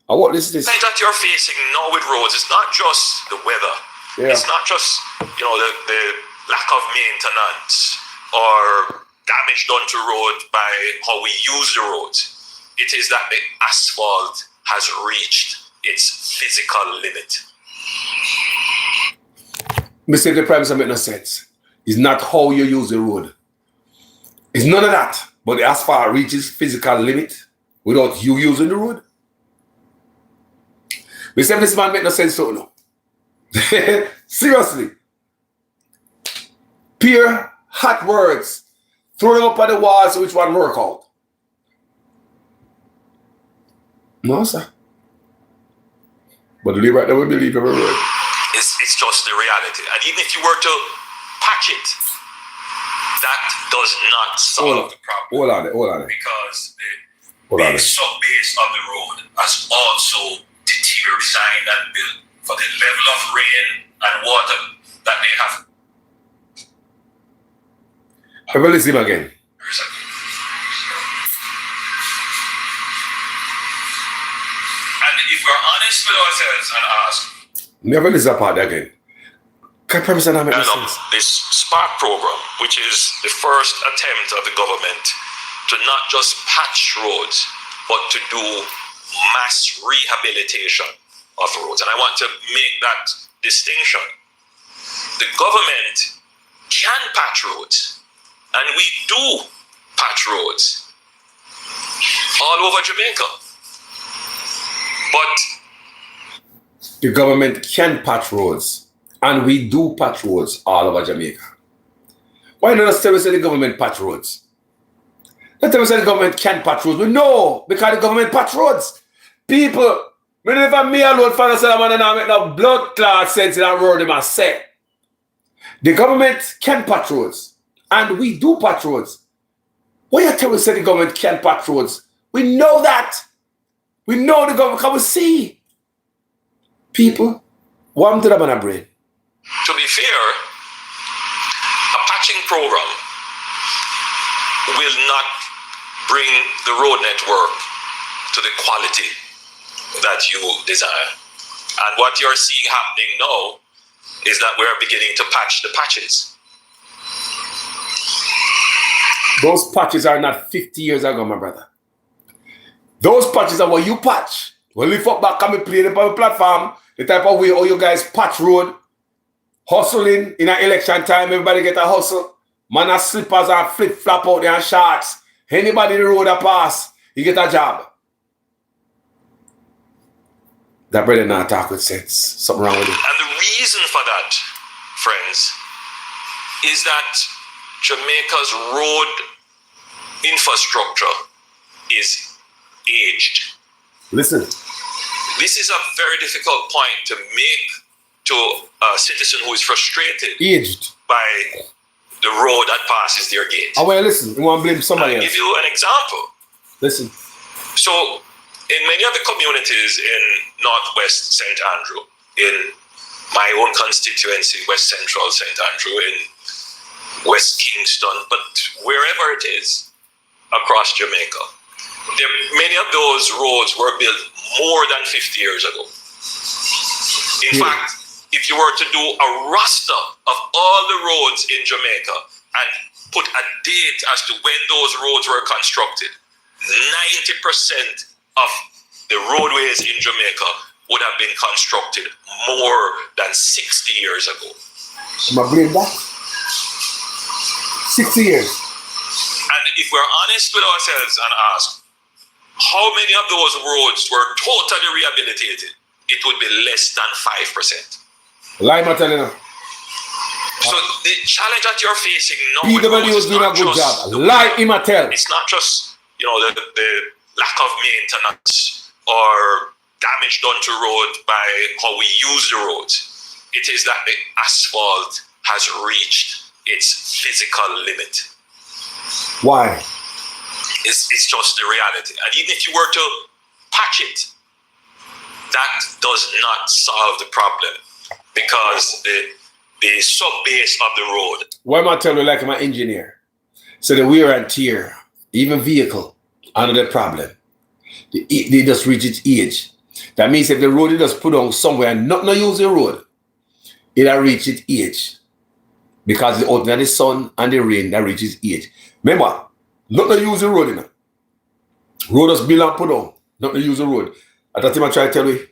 A: What is this?
I: The thing that you're facing now with roads, it's not just the weather. Yeah. It's not just, the lack of maintenance or damage done to road by how we use the roads. It is that the asphalt has reached its physical limit.
A: Mr. The Prime Minister make no sense. It's not how you use the road. It's none of that. But the asphalt reaches physical limit without you using the road. Mr. This man make no sense so no. Seriously. Pure hot words. Throw them up on the wall so which one work out. No, sir. But believe right now, we believe every word.
I: It's just the reality. And even if you were to patch it, that does not solve the problem.
A: Hold on.
I: Because the sub-base of the road has also designed and built for the level of rain and water that they have.
A: I will listen again.
I: And if we're honest with ourselves and ask,
A: never listen part again. Can I make no sense?
I: This SPARK program, which is the first attempt of the government to not just patch roads, but to do mass rehabilitation of roads. And I want to make that distinction. The government can patch roads, and we do patch roads all over Jamaica. But
A: the government can patch roads, and we do patch roads all over Jamaica. Why not tell us that the government patch roads? Not tell us that the government can patch roads. We know because the government patch roads. People, whenever me alone find out that man and make no blood clot sense in that road, they must say. The government can patch roads, and we do patch roads. Why you tell us that the government can patch roads? We know that. We know the government can see. People, warm to the man brain.
I: To be fair, a patching program will not bring the road network to the quality that you desire. And what you're seeing happening now is that we're beginning to patch the patches.
A: Those patches are not 50 years ago, my brother. Those patches are what you patch. When we fuck back and we play on the platform, the type of way all you guys patch road, hustling in an election time, everybody get a hustle. Man has slippers and flip-flop out there and shorts. Anybody the road a pass, you get a job. That brother not talk with sense. Something wrong with it.
I: And the reason for that, friends, is that Jamaica's road infrastructure is aged.
A: Listen.
I: This is a very difficult point to make to a citizen who is frustrated
A: Aged.
I: by the road that passes their gate.
A: Oh, well, listen. You want to blame somebody else.
I: I'll give you an example.
A: Listen.
I: So, in many of the communities in Northwest St. Andrew, in my own constituency, West Central St. Andrew, in West Kingston, but wherever it is across Jamaica, many of those roads were built more than 50 years ago. In fact, if you were to do a roster of all the roads in Jamaica and put a date as to when those roads were constructed, 90% of the roadways in Jamaica would have been constructed more than 60 years ago.
A: Am I believe that? 60 years.
I: And if we're honest with ourselves and ask, how many of those roads were totally rehabilitated? It would be less than 5%.
A: Lie, I'm telling you.
I: So the challenge that you're facing now
A: PW is doing a good job. Lie, him a tell.
I: It's not just, you know, the lack of maintenance or damage done to road by how we use the roads. It is that the asphalt has reached its physical limit.
A: Why?
I: It's just the reality. And even if you were to patch it, that does not solve the problem because the sub-base of the road.
A: Why am I telling you like I'm an engineer? So the wear and tear, even vehicle, another problem. They just reach its age. That means if the road is just put on somewhere and not use the road, it'll reach its age. Because the out the sun and the rain that reaches age. Remember, not to use the road, you know. Road is built and put on, not to use the road. At that time I try to tell you,